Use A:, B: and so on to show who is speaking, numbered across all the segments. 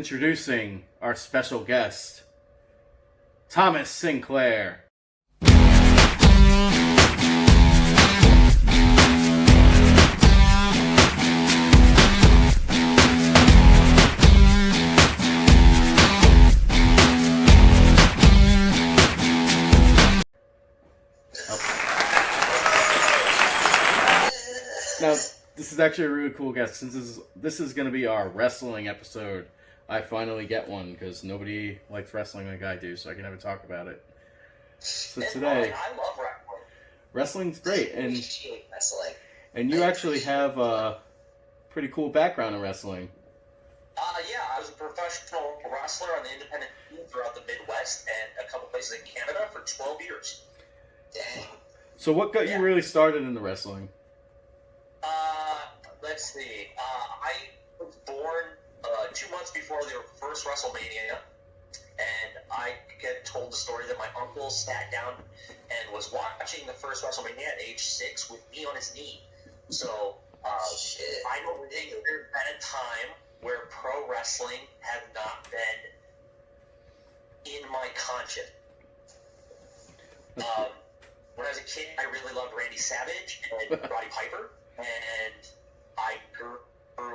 A: Introducing our special guest, Thomas Sinclair. Now, this is actually a really cool guest. Since this is going to be our wrestling episode, I finally get one because nobody likes wrestling like I do, so I can never talk about it. So today,
B: I love wrestling.
A: Wrestling's great,
B: I appreciate wrestling.
A: and you actually have a pretty cool background in wrestling.
B: Yeah, I was a professional wrestler on the independent team throughout the Midwest and a couple places in Canada for 12 years. Dang.
A: So what got you really started into wrestling?
B: Let's see. I was born 2 months before their first WrestleMania, and I get told the story that my uncle sat down and was watching the first WrestleMania at age 6 with me on his knee. So I don't think there's been a time where pro wrestling had not been in my conscience. When I was a kid, I really loved Randy Savage and Roddy Piper, and I grew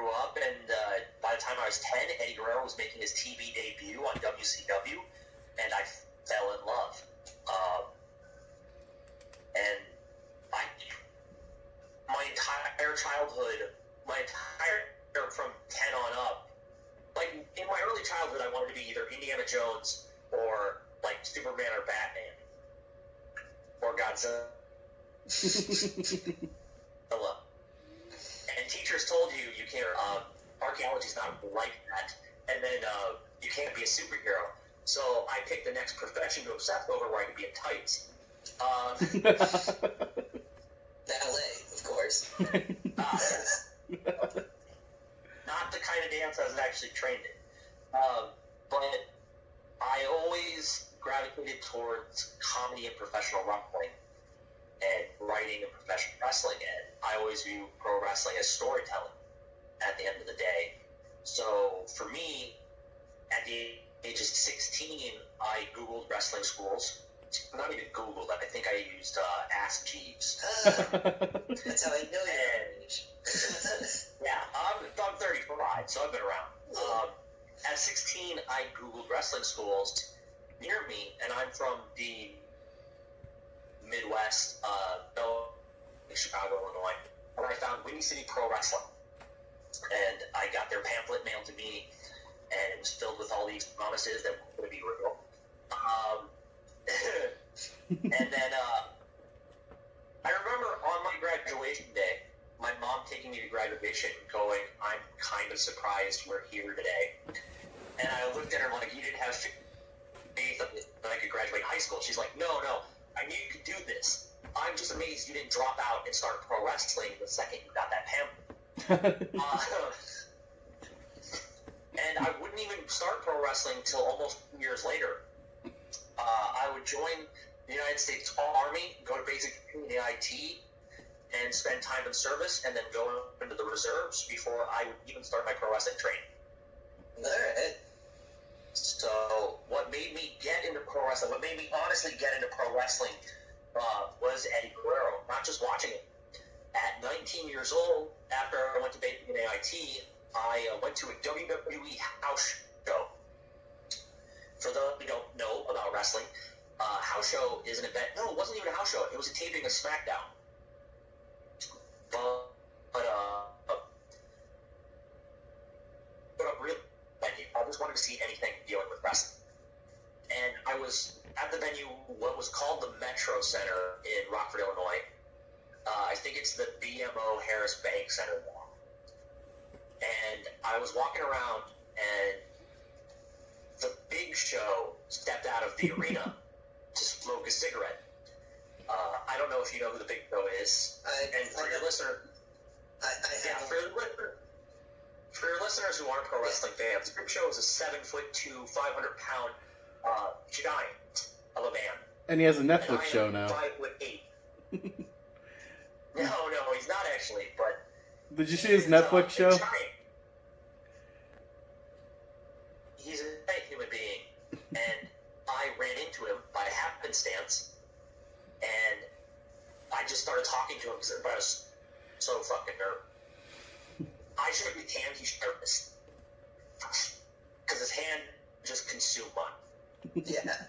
B: up, and by the time I was 10, Eddie Guerrero was making his TV debut on WCW, and I fell in love. And my entire childhood, from 10 on up, like in my early childhood, I wanted to be either Indiana Jones or like Superman or Batman or Godzilla. And teachers told you can't, archaeology's not like that, and then you can't be a superhero. So I picked the next profession to obsess over where I could be in tights. Ballet, of course. Not the kind of dance I was actually trained in. But I always gravitated towards comedy and professional wrestling and writing and professional wrestling, and I always view pro wrestling as storytelling at the end of the day. So for me, at the age of 16, I Googled wrestling schools. Not even Googled, I think I used Ask Jeeves. That's how I know your age. Yeah, I'm 35, so I've been around. At 16, I Googled wrestling schools near me, and I'm from the Midwest, Chicago, Illinois, and I found Windy City Pro Wrestling, and I got their pamphlet mailed to me, and it was filled with all these promises that were going to be real. And then I remember on my graduation day, my mom taking me to graduation, going, "I'm kind of surprised we're here today." And I looked at her like, "You didn't have faith that I could graduate high school?" She's like, "No, I knew you could do this. I'm just amazed you didn't drop out and start pro wrestling the second you got that pamphlet." And I wouldn't even start pro wrestling until almost 2 years later. I would join the United States Army, go to basic training, the IT, and spend time in service, and then go into the reserves before I would even start my pro wrestling training. All right. So what made me get into pro wrestling, what made me honestly get into pro wrestling was Eddie Guerrero, not just watching it. At 19 years old, after I went to basic and AIT, I went to a WWE house show. For those who don't know about wrestling, house show is an event. No, it wasn't even a house show. It was a taping of SmackDown. But a real venue. I just wanted to see anything dealing with wrestling. And I was at the venue, what was called the Metro Center in Rockford, Illinois. I think it's the BMO Harris Bank Center now. And I was walking around, and the Big Show stepped out of the arena to smoke a cigarette. I don't know if you know who the Big Show is. For your listeners who aren't pro wrestling fans, the Big Show is a 7'2", 500-pound giant of a man.
A: And he has a Netflix show now.
B: 5'8". No, he's not actually. But
A: did you see his Netflix show?
B: into him by happenstance, and I just started talking to him because I was so fucking nervous. I shook his hand, he shook nervous. Because his hand just consumed mine.
C: Yeah.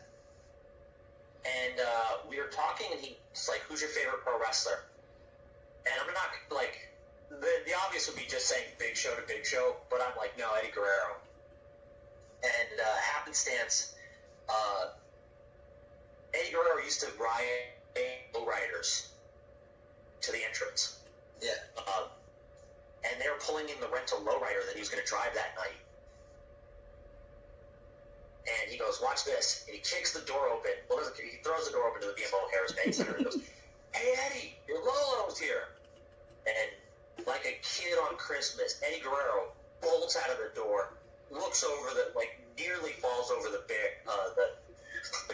B: And we were talking, and he's like, "Who's your favorite pro wrestler?" And I'm not, like, the obvious would be just saying Big Show to Big Show, but I'm like, no, Eddie Guerrero. And happenstance, Eddie Guerrero used to ride lowriders to the entrance.
C: Yeah.
B: And they were pulling in the rental lowrider that he was going to drive that night. And he goes, "Watch this." And he kicks the door open. Well, he throws the door open to the BMO Harris Bank Center and he goes, "Hey, Eddie, your Lolo's here." And like a kid on Christmas, Eddie Guerrero bolts out of the door, looks over nearly falls over the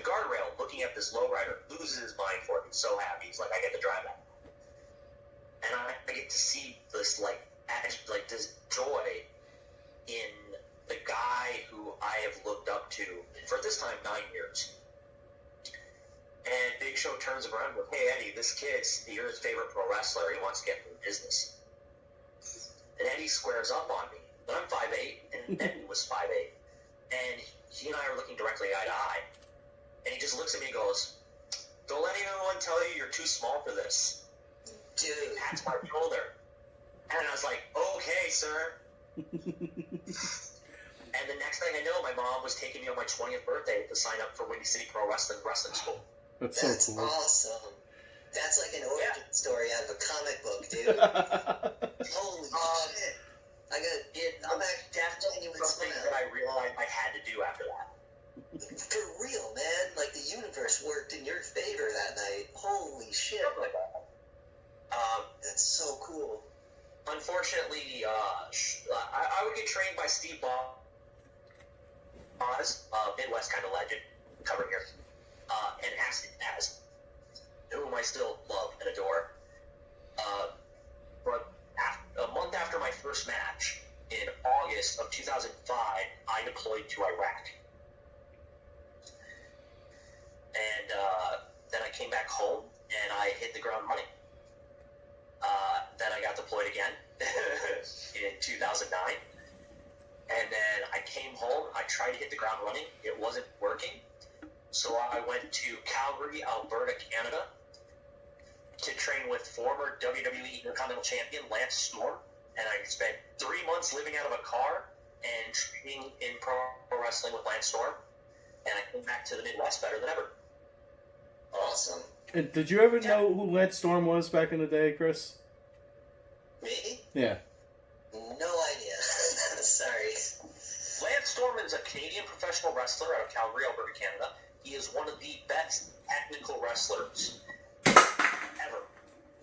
B: guardrail, looking at this lowrider, loses his mind for it. He's so happy. He's like, "I get to drive that." And I get to see this, this joy in the guy who I have looked up to for this time 9 years. And Big Show turns around and goes, "Hey, Eddie, this kid's your favorite pro wrestler. He wants to get into the business." And Eddie squares up on me. But I'm 5'8", and Eddie was 5'8". And he and I are looking directly eye to eye. And he just looks at me and goes, "Don't let anyone tell you you're too small for this."
C: Dude.
B: He pats my shoulder. And I was like, "Okay, sir." And the next thing I know, my mom was taking me on my 20th birthday to sign up for Windy City Pro Wrestling School.
A: That's
C: That's
A: so cool.
C: awesome. That's like an origin story out of a comic book, dude. Holy shit. I'm actually genuine
B: Something
C: smile.
B: that I realized I had to do after that.
C: For real, man. Like, the universe worked in your favor that night. Holy shit. That's so cool.
B: Unfortunately, I would get trained by Steve Boz, Midwest kind of legend, cover here, and as whom I still love and adore. But a month after my first match, in August of 2005, I deployed to Iraq. And then I came back home, and I hit the ground running. Then I got deployed again in 2009. And then I came home. I tried to hit the ground running. It wasn't working. So I went to Calgary, Alberta, Canada to train with former WWE Intercontinental Champion Lance Storm. And I spent 3 months living out of a car and training in pro wrestling with Lance Storm. And I came back to the Midwest better than ever.
C: Awesome.
A: And did you ever know who Lance Storm was back in the day, Chris?
C: Me?
A: Yeah.
C: No idea. Sorry.
B: Lance Storm is a Canadian professional wrestler out of Calgary, Alberta, Canada. He is one of the best technical wrestlers ever.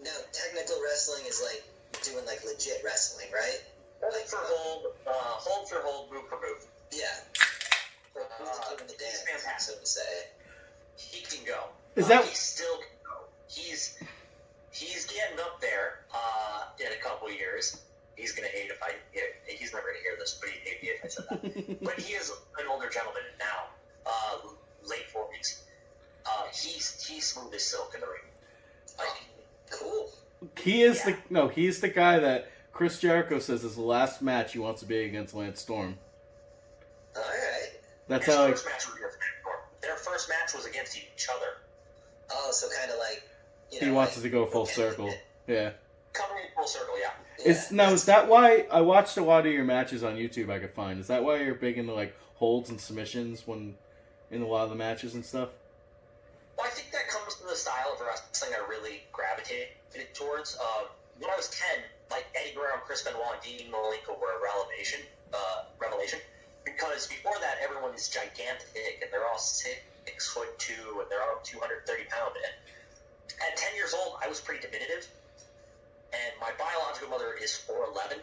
C: No, technical wrestling is like doing like legit wrestling, right?
B: Hold for hold for hold, move for move.
C: Yeah. Doing the dance,
B: fantastic.
C: so to say.
B: He can go.
A: Is that-
B: He still can go. He's getting up there in a couple of years. He's gonna hate he's never gonna hear this, but he'd hate me if I said that. But he is an older gentleman now, late 40s. He's smooth as silk in the ring.
C: Cool.
A: He's the guy that Chris Jericho says is the last match he wants to be against Lance Storm.
C: All right.
A: That's
B: Their
A: how.
B: first match was against Lance Storm. Their first match was against each other.
C: Oh, so kind of like,
A: He wants it to go full circle. Yeah.
B: Coming in full circle, yeah.
A: Is that why I watched a lot of your matches on YouTube? I could find. Is that why you're big into like holds and submissions when in a lot of the matches and stuff?
B: Well, I think that comes from the style of wrestling I really gravitated towards. When I was 10, like Eddie Guerrero, Chris Benoit, and Dean Malenko were a revelation. Because before that, everyone is gigantic and they're all 6'2" and they're all 230 pounds. And at 10 years old, I was pretty diminutive. And my biological mother is 4'11",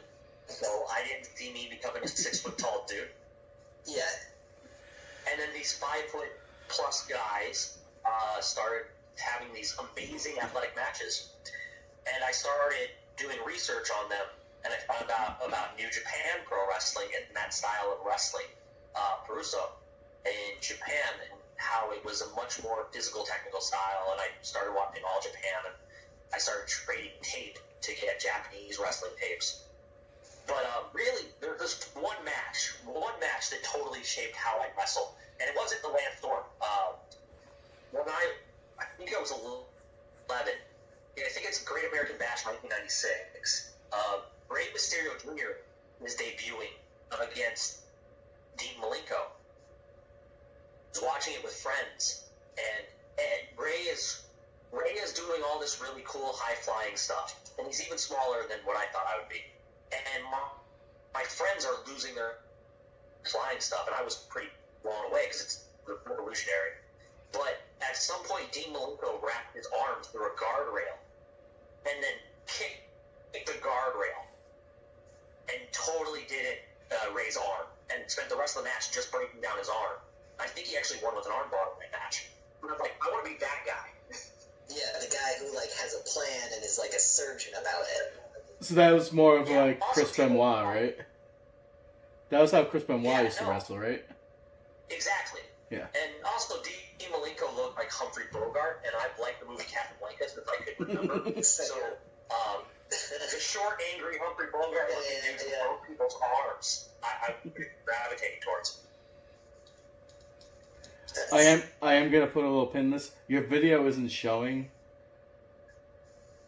B: so I didn't see me becoming a 6 foot tall dude.
C: Yeah.
B: And then these 5 foot plus guys started having these amazing athletic matches. And I started doing research on them, and I found out about New Japan Pro Wrestling and that style of wrestling, Peruso, in Japan. how it was a much more physical, technical style, and I started watching All Japan, and I started trading tape to get Japanese wrestling tapes. But really, there's this one match that totally shaped how I wrestle, and it wasn't the Lance Storm. When I think I was 11, and I think it's Great American Bash 1996. Rey Mysterio Jr. is debuting against Dean Malenko. I was watching it with friends, and Rey is doing all this really cool high-flying stuff, and he's even smaller than what I thought I would be. And my friends are losing their flying stuff, and I was pretty blown away because it's revolutionary. But at some point, Dean Malenko wrapped his arms through a guardrail and then kicked the guardrail and totally did Rey's arm and spent the rest of the match just breaking down his arm. I think he actually won with an armbar in that match. And I'm like, I want to be that guy.
C: Yeah, the guy who like has a plan and is like a surgeon about it.
A: So that was more of like
B: also
A: Chris Benoit, right? That was how Chris Benoit used to
B: no.
A: wrestle, right?
B: Exactly.
A: Yeah.
B: And also, Dean Malenko looked like Humphrey Bogart, and I've liked the movie Casablanca since I could remember. So, the short, angry Humphrey Bogart looking dude who broke people's arms, I'm gravitating towards.
A: I am gonna put a little pin in this. Your video isn't showing.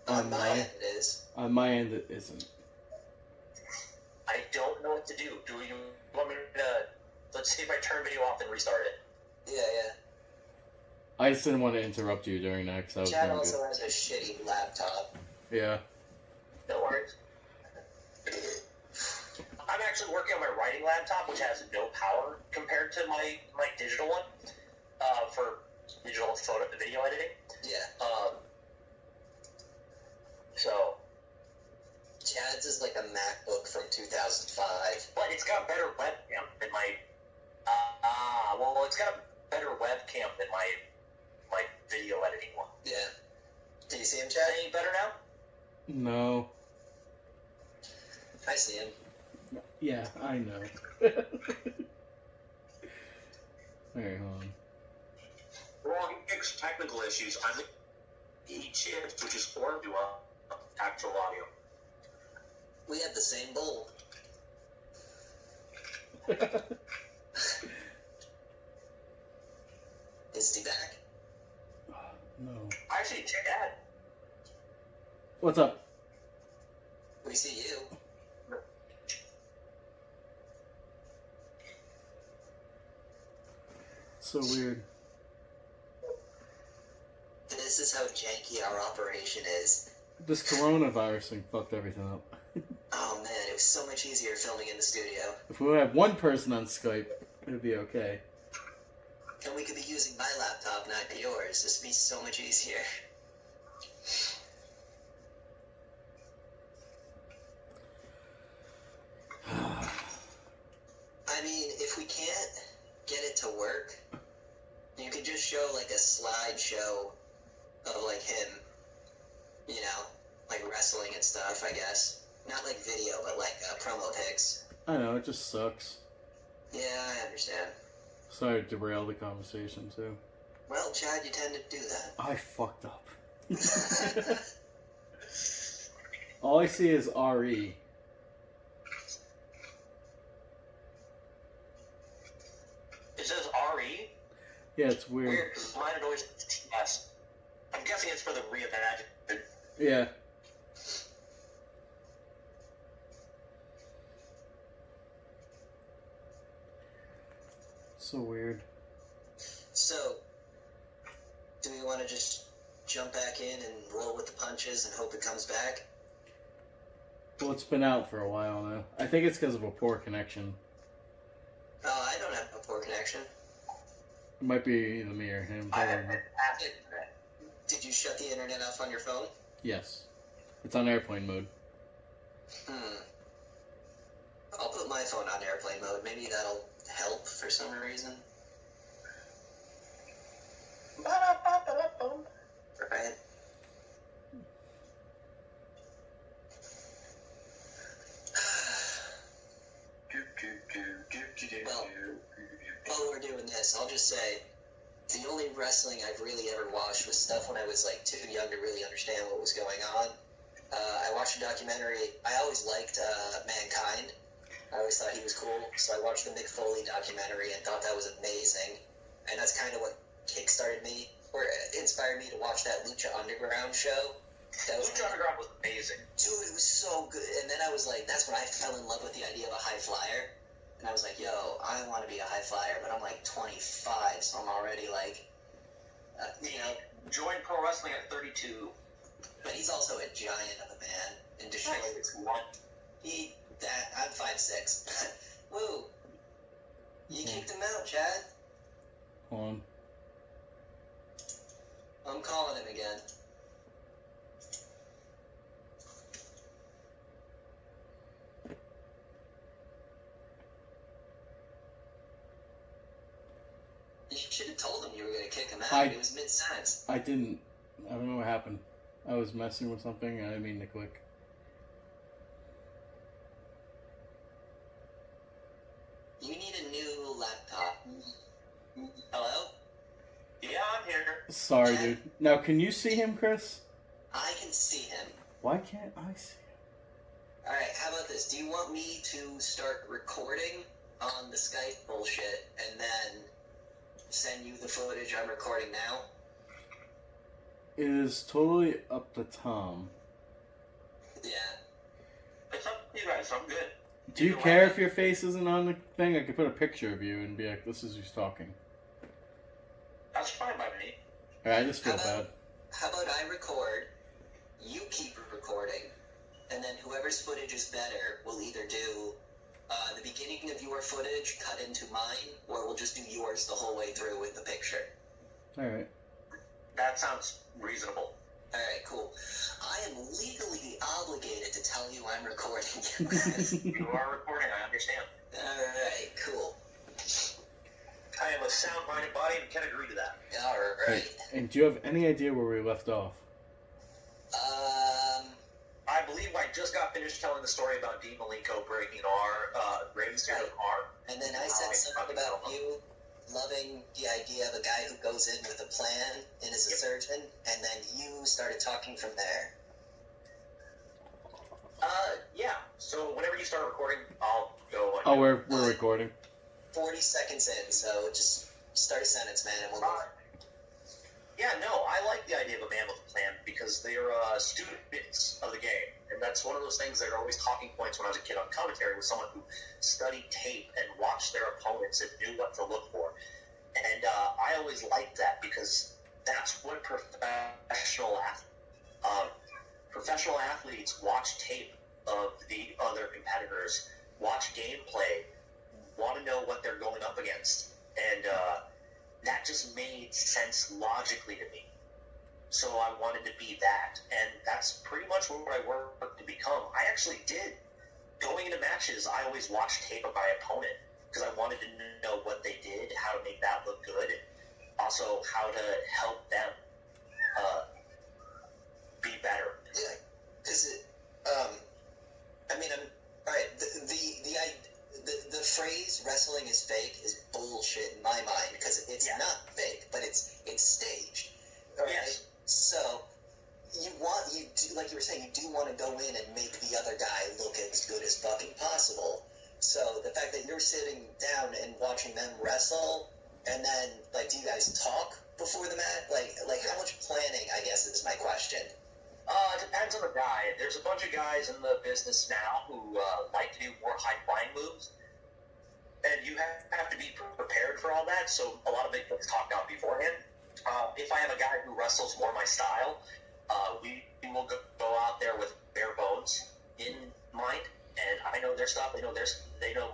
C: On my end, it is.
A: On my end, it isn't.
B: I don't know what to do. Do you want me to... Let's see if I turn video off and restart it.
C: Yeah.
A: I just didn't want to interrupt you during that because I was
C: Chad
A: going
C: also has a shitty laptop.
A: Yeah.
B: No worries. I'm actually working on my writing laptop, which has no power compared to my digital one for digital photo video editing.
C: Yeah.
B: So...
C: Chad's is like a MacBook from 2005.
B: But it's got a better webcam than my... it's got a better webcam than my video editing one.
C: Yeah. Do you see him, Chad?
B: Any better now?
A: No.
C: I see him.
A: Yeah, I know. Alright, hold on.
B: Well, he fixed technical issues. I think he chipped, which is formed to actual audio.
C: We have the same bowl. Is he back?
A: No.
B: Actually, Chad.
A: What's up?
C: We see you.
A: So weird.
C: This is how janky our operation is.
A: This coronavirus thing fucked everything up.
C: Oh man, it was so much easier filming in the studio.
A: If we had one person on Skype, it'd be okay.
C: And we could be using my laptop, not yours. This would be so much easier. I mean, if we can't get it to work, you could just show like a slideshow of like him, you know, like wrestling and stuff, I guess. Not like video, but like promo pics.
A: I know, it just sucks.
C: Yeah, I understand.
A: Sorry to derail the conversation, too.
C: Well, Chad, you tend to do that.
A: I fucked up. All I see is RE.
B: It says RE?
A: Yeah, it's weird.
B: Weird, because mine had always TS. I'm guessing it's for the reimagined.
A: Yeah. So weird.
C: So, do we want to just jump back in and roll with the punches and hope it comes back?
A: Well, it's been out for a while now. I think it's because of a poor connection.
C: Oh, I don't have a poor connection.
A: It might be either me or him.
B: I have
A: Probably.
C: Did you shut the internet off on your phone?
A: Yes. It's on airplane mode.
C: I'll put my phone on airplane mode. Maybe that'll help for some reason. Right? Well, while we're doing this, I'll just say, The only wrestling I've really ever watched was stuff when I was like too young to really understand what was going on. I watched a documentary. I always liked Mankind. I always thought he was cool, so I watched the Mick Foley documentary and thought that was amazing. And that's kind of what kickstarted me, or inspired me to watch that Lucha Underground show.
B: Lucha Underground was amazing.
C: Dude, it was so good. And then I was like, that's when I fell in love with the idea of a high flyer. And I was like, yo, I want to be a high flyer, but I'm like 25, so I'm already like,
B: Joined pro wrestling at 32.
C: But he's also a giant of a man in Detroit. I'm 5'6". Woo! You kicked him out, Chad.
A: Hold on.
C: I'm calling him again. You should have told him you were going to kick him out. It was mid-sentence.
A: I didn't. I don't know what happened. I was messing with something and I didn't mean to click.
C: You need a new laptop. Hello?
B: Yeah, I'm here.
A: Sorry, dude. Now, can you see him, Chris?
C: I can see him.
A: Why can't I see him?
C: Alright, how about this? Do you want me to start recording on the Skype bullshit and then send you the footage I'm recording now?
A: It is totally up to Tom.
C: Yeah.
B: It's up to you guys. I'm good.
A: Do you care if your face isn't on the thing? I could put a picture of you and be like, this is who's talking.
B: That's fine by me.
A: I just feel bad.
C: How about I record, you keep recording, and then whoever's footage is better will either do the beginning of your footage cut into mine, or we'll just do yours the whole way through with the picture.
A: Alright.
B: That sounds reasonable.
C: Alright, cool. I am legally obligated to tell you I'm recording.
B: You are recording, I understand.
C: Alright, cool.
B: I am a sound-minded body and can agree to that.
C: Alright.
A: Hey, and do you have any idea where we left off?
B: I believe I just got finished telling the story about Dean Malenko breaking our Raven's Scared of R.
C: And then I said something about you loving the idea of a guy who goes in with a plan and is a surgeon, and then you started talking from there.
B: Yeah. So whenever you start recording, I'll go on.
A: Oh, we're recording.
C: 40 seconds in, so just start a sentence, man, and we'll go.
B: Yeah, no, I like the idea of a man with a plan because they're students of the game. And that's one of those things that are always talking points when I was a kid on commentary with someone who studied tape and watched their opponents and knew what to look for. And I always liked that because that's what professional athletes watch tape of the other competitors, watch gameplay, want to know what they're going up against. And that just made sense logically to me. So I wanted to be that. And that's pretty much what I worked to become. I actually did. Going into matches, I always watched tape of my opponent because I wanted to know what they did, how to make that look good, and also how to help them be better.
C: Yeah, because the phrase "wrestling is fake" is bullshit in my mind because it's not fake, but it's staged. All right.
B: Yes.
C: So like you were saying, you do want to go in and make the other guy look as good as fucking possible. So the fact that you're sitting down and watching them wrestle, and then do you guys talk before the match? Like how much planning? I guess is my question.
B: It depends on the guy. There's a bunch of guys in the business now who like to do more high-flying moves, and you have to be prepared for all that, so a lot of big things talked out beforehand. If I have a guy who wrestles more my style, we will go out there with bare bones in mind, and I know their stuff, they know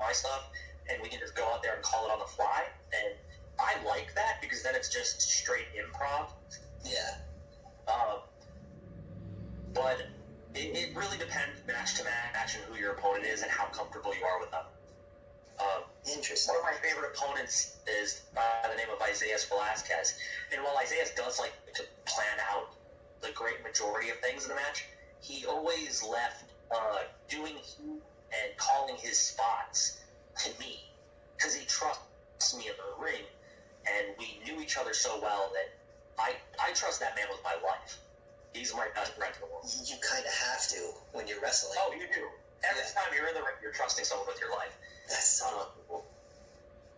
B: my stuff, and we can just go out there and call it on the fly, and I like that because then it's just straight improv.
C: Yeah.
B: But it really depends match to match and who your opponent is and how comfortable you are with them.
C: Interesting.
B: One of my favorite opponents is by the name of Isaiah Velasquez. And while Isaiah does like to plan out the great majority of things in the match, he always left doing and calling his spots to me because he trusts me in the ring. and we knew each other so well that I trust that man with my life. He's my best friend in the world.
C: You kind of have to when you're wrestling.
B: Oh, you do. Every time you're in the ring, you're trusting someone with your life.
C: That's so cool.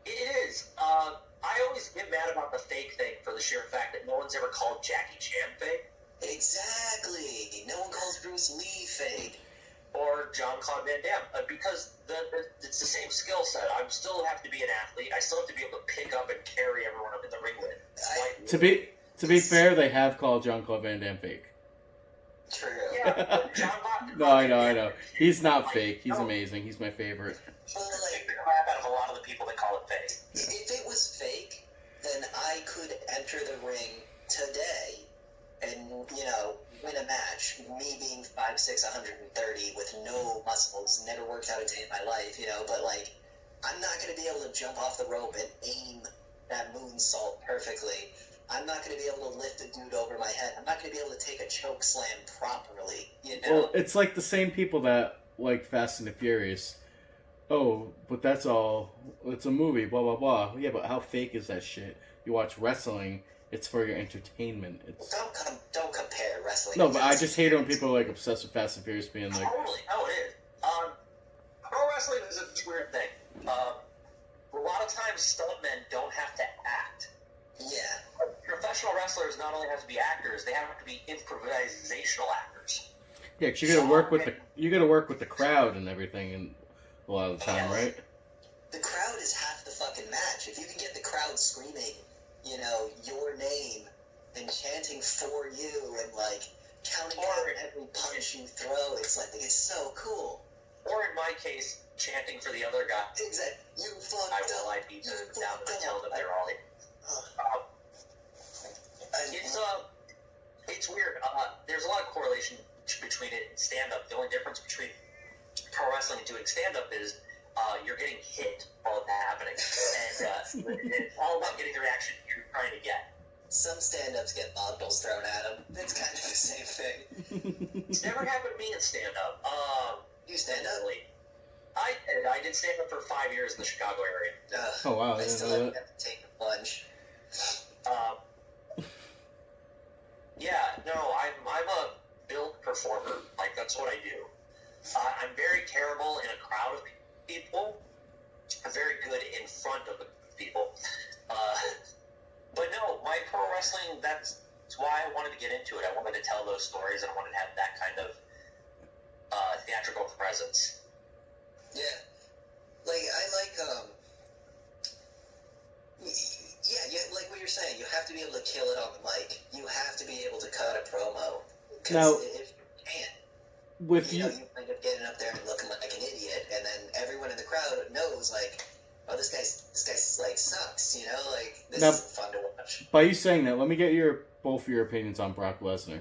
B: It is. I always get mad about the fake thing for the sheer fact that no one's ever called Jackie Chan fake.
C: Exactly. No one calls Bruce Lee fake.
B: Or Jean-Claude Van Damme. Because it's the same skill set. I still have to be an athlete. I still have to be able to pick up and carry everyone up in the ring with.
A: To be fair, they have called Jean-Claude Van Damme fake.
C: True.
B: Yeah, but Jean-Claude...
A: No, I know. He's not fake. He's amazing. He's my favorite.
C: Well,
B: I take the crap out of a lot of the people that call it fake.
C: If it was fake, then I could enter the ring today and, win a match. Me being 5'6", 130 with no muscles, never worked out a day in my life, but, I'm not going to be able to jump off the rope and aim that moonsault perfectly. I'm not going to be able to lift a dude over my head. I'm not going to be able to take a choke slam properly,
A: Well, it's like the same people that like Fast and the Furious. Oh, but that's all. It's a movie, blah, blah, blah. Yeah, but how fake is that shit? You watch wrestling, it's for your entertainment.
C: Don't compare wrestling.
A: No, but I just hate it when people are, obsessed with Fast and Furious being like...
B: Totally. No, it is. Pro wrestling is a weird thing. A lot of times, stuntmen don't have to act.
C: Yeah.
B: Professional wrestlers not only have to be actors, they have to be improvisational actors.
A: Yeah, 'cause you gotta work with the crowd and everything, and a lot of the time, right?
C: The crowd is half the fucking match. If you can get the crowd screaming, your name and chanting for you and counting out every punch you throw, it's so cool.
B: Or in my case, chanting for the other guy.
C: Exactly. You fucked
B: I
C: up.
B: will lie people down until that they're all in. It's weird. There's a lot of correlation between it and stand-up. The only difference between pro wrestling and doing stand-up is you're getting hit while it's happening. And it's all about getting the reaction you're trying to get.
C: Some stand-ups get bottles thrown at them. It's kind of the same thing.
B: It's never happened to me in stand-up.
C: You stand up?
B: I did stand-up for 5 years in the Chicago area.
A: Oh, wow.
C: I still haven't had to take the plunge.
B: I'm a built performer. That's what I do. I'm very terrible in a crowd of people. I'm very good in front of the people. But no, my pro wrestling, that's why I wanted to get into it. I wanted to tell those stories, and I wanted to have that kind of theatrical presence.
C: Yeah. Like what you're saying, you have to be able to kill it on the mic. You have to be able to cut a promo.
A: Now,
C: if you can't,
A: with
C: you end up getting up there and looking like an idiot, and then everyone in the crowd knows, this guy sucks, this
A: now,
C: isn't fun to watch.
A: By you saying that, let me get both of your opinions on Brock Lesnar.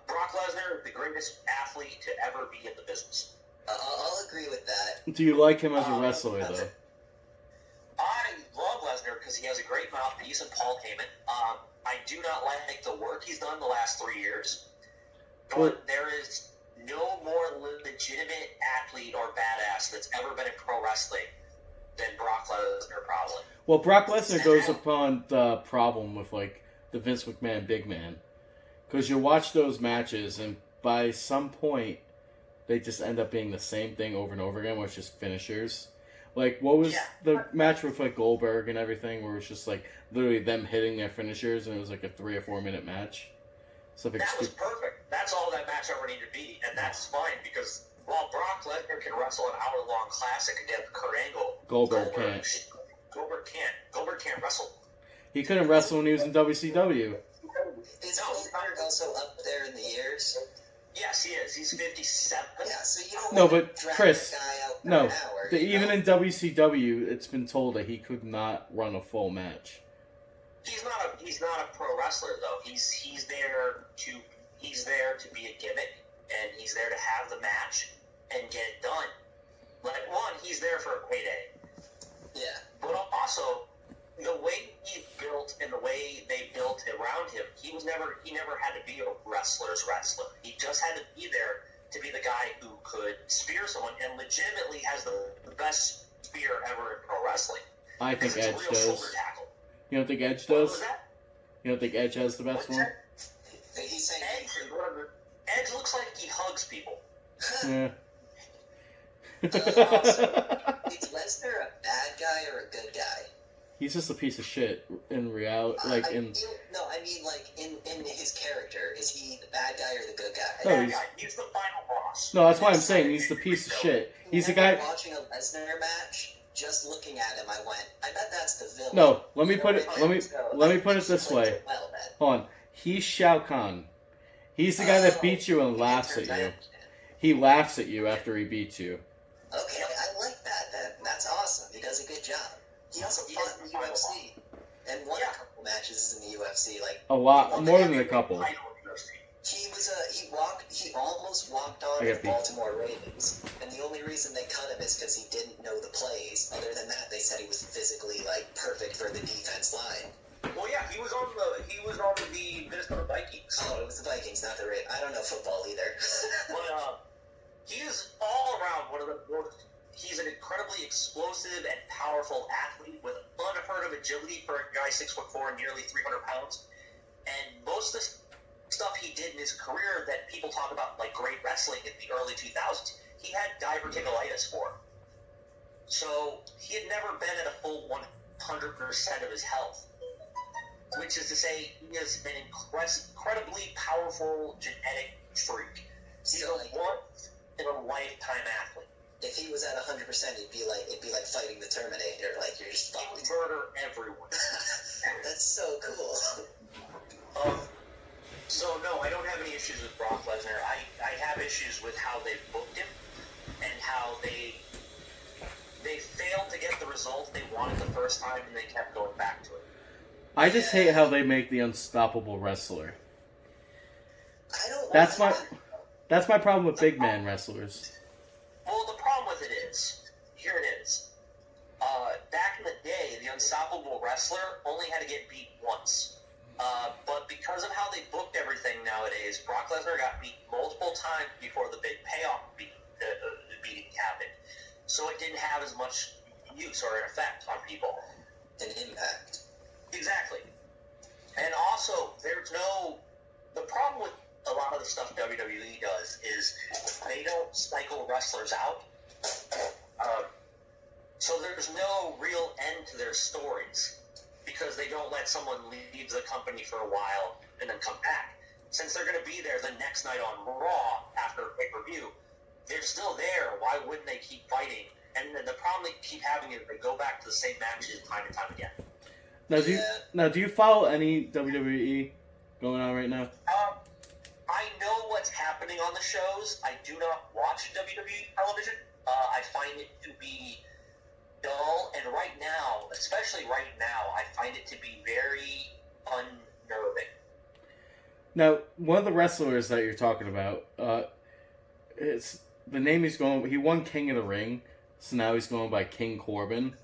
B: Brock Lesnar, the greatest athlete to ever be in the business.
C: I'll agree with that.
A: Do you like him as a wrestler, though?
B: I love Lesnar because he has a great mouthpiece and Paul Heyman. I do not like the work he's done the last 3 years, but there is no more legitimate athlete or badass that's ever been in pro wrestling than Brock Lesnar, probably.
A: Well, Brock Lesnar goes upon the problem with, the Vince McMahon big man. Because you watch those matches, and by some point, they just end up being the same thing over and over again, where it's just finishers. What was the match with, Goldberg and everything, where it was just, literally them hitting their finishers, and it was, a 3 or 4 minute match?
B: That was perfect. That's all that match ever needed to be, and that's fine, because while Brock Lesnar can wrestle an hour-long classic against Kurt Angle,
A: Goldberg can't.
B: Goldberg can't wrestle.
A: He couldn't wrestle when he was in WCW.
C: Is Goldberg also up there in the years?
B: Yes, he is. He's 57.
C: Yeah, so you don't
A: No,
C: want
A: but
C: to drag
A: Chris,
C: a guy out for
A: no.
C: an hour.
A: Even in WCW, it's been told that he could not run a full match.
B: He's not a pro wrestler though. He's there to be a gimmick, and he's there to have the match and get it done. He's there for a payday.
C: Yeah.
B: But also, the way he built and the way they built around him, he never had to be a wrestler's wrestler. He just had to be there to be the guy who could spear someone and legitimately has the best spear ever in pro wrestling.
A: I think
B: It's a
A: Edge
B: real shoulder
A: does.
B: tackle.
A: You don't think Edge
B: What was
A: does?
B: that?
A: You don't think Edge has the best one?
C: He's saying
B: Edge looks like he hugs people.
A: Yeah.
C: Is Lesnar a bad guy or a good guy?
A: He's just a piece of shit in reality.
C: I mean, like in his character, is he the bad guy or the good guy?
A: No,
B: Bad guy. He's the final boss.
A: No, that's why I'm saying he's the piece of shit. He's the guy.
C: Watching a Lesnar match, just looking at him, I went, I bet that's the villain.
A: No, let me put it this way.
C: Well, then.
A: Hold on. He's Shao Kahn. He's the guy that beats you and laughs at you. He laughs at you after he beats you.
C: Okay, I like that. That's awesome. He does a good job. He also fought in the UFC and won a couple matches in the UFC. Like
A: A lot more than a couple.
C: He almost walked on the Baltimore Ravens, and the only reason they cut him is because he didn't know the plays. Other than that, they said he was physically perfect for the defense line.
B: Well, yeah, he was on the Minnesota Vikings.
C: Oh, it was the Vikings, not the Ravens. I don't know football either.
B: But he is all around one of the most. He's an incredibly explosive and powerful athlete with unheard of agility for a guy 6'4" and nearly 300 pounds. And most of the stuff he did in his career that people talk about, like great wrestling in the early 2000s, he had diverticulitis for. So he had never been at a full 100% of his health. Which is to say, he is an incredibly powerful genetic freak. He's a once-in-a-lifetime athlete.
C: If he was at 100%, it'd be like fighting the Terminator. Like you're just
B: He would murder everyone.
C: That's so cool.
B: So no, I don't have any issues with Brock Lesnar. I have issues with how they booked him and how they failed to get the result they wanted the first time, and they kept going back to it.
A: I just hate how they make the unstoppable wrestler. That's my problem with big man wrestlers.
B: Well, the problem with it is, here it is. Back in the day, the unstoppable wrestler only had to get beat once. But because of how they booked everything nowadays, Brock Lesnar got beat multiple times before the big payoff beating happened. So it didn't have as much use or an effect on people.
C: An impact.
B: Exactly. And also, the problem with a lot of the stuff WWE does is they don't cycle wrestlers out. So there's no real end to their stories because they don't let someone leave the company for a while and then come back. Since they're going to be there the next night on Raw after pay-per-view, they're still there. Why wouldn't they keep fighting? And then the problem they keep having is they go back to the same matches time and time again.
A: Now, do you follow any WWE going on right now?
B: I know what's happening on the shows. I do not watch WWE television. I find it to be dull, and right now, especially right now, I find it to be very unnerving.
A: Now, one of the wrestlers that you're talking about, it's the name he's going. He won King of the Ring, so now he's going by King Corbin.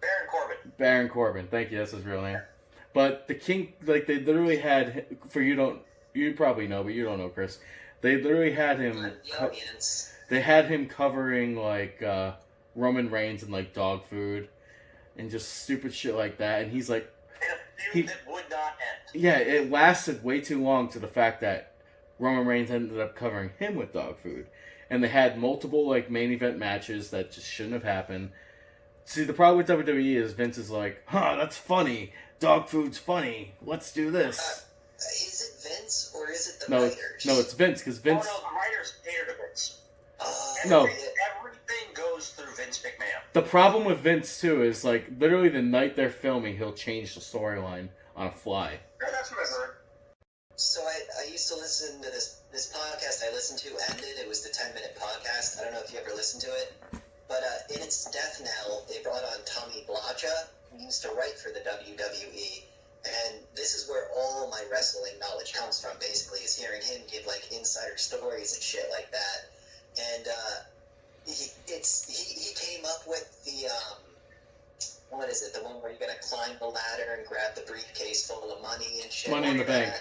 B: Baron Corbin.
A: Baron Corbin. Thank you. That's his real name. But the King, they literally had you probably know, but you don't know, Chris. They literally had him. They had him covering Roman Reigns and dog food, and just stupid shit like that. And he's like,
B: that would not end.
A: Yeah, it lasted way too long to the fact that Roman Reigns ended up covering him with dog food, and they had multiple main event matches that just shouldn't have happened. See, the problem with WWE is Vince is like, that's funny. Dog food's funny. Let's do this.
C: Is it Vince or is it the writers?
A: No, it's Vince, because Vince...
B: Oh, no, the writers cater to Vince. Everything goes through Vince McMahon.
A: The problem with Vince, too, is, literally the night they're filming, he'll change the storyline on a fly.
B: Yeah, that's what I heard.
C: So I used to listen to this podcast I listened to ended. It was the 10-minute podcast. I don't know if you ever listened to it. But in its death knell, they brought on Tommy Blacha, who used to write for the WWE. And this is where all my wrestling knowledge comes from, basically, is hearing him give, insider stories and shit like that. And he came up with the, what is it, the one where you're going to climb the ladder and grab the briefcase full of money and shit.
A: Money in the Bank.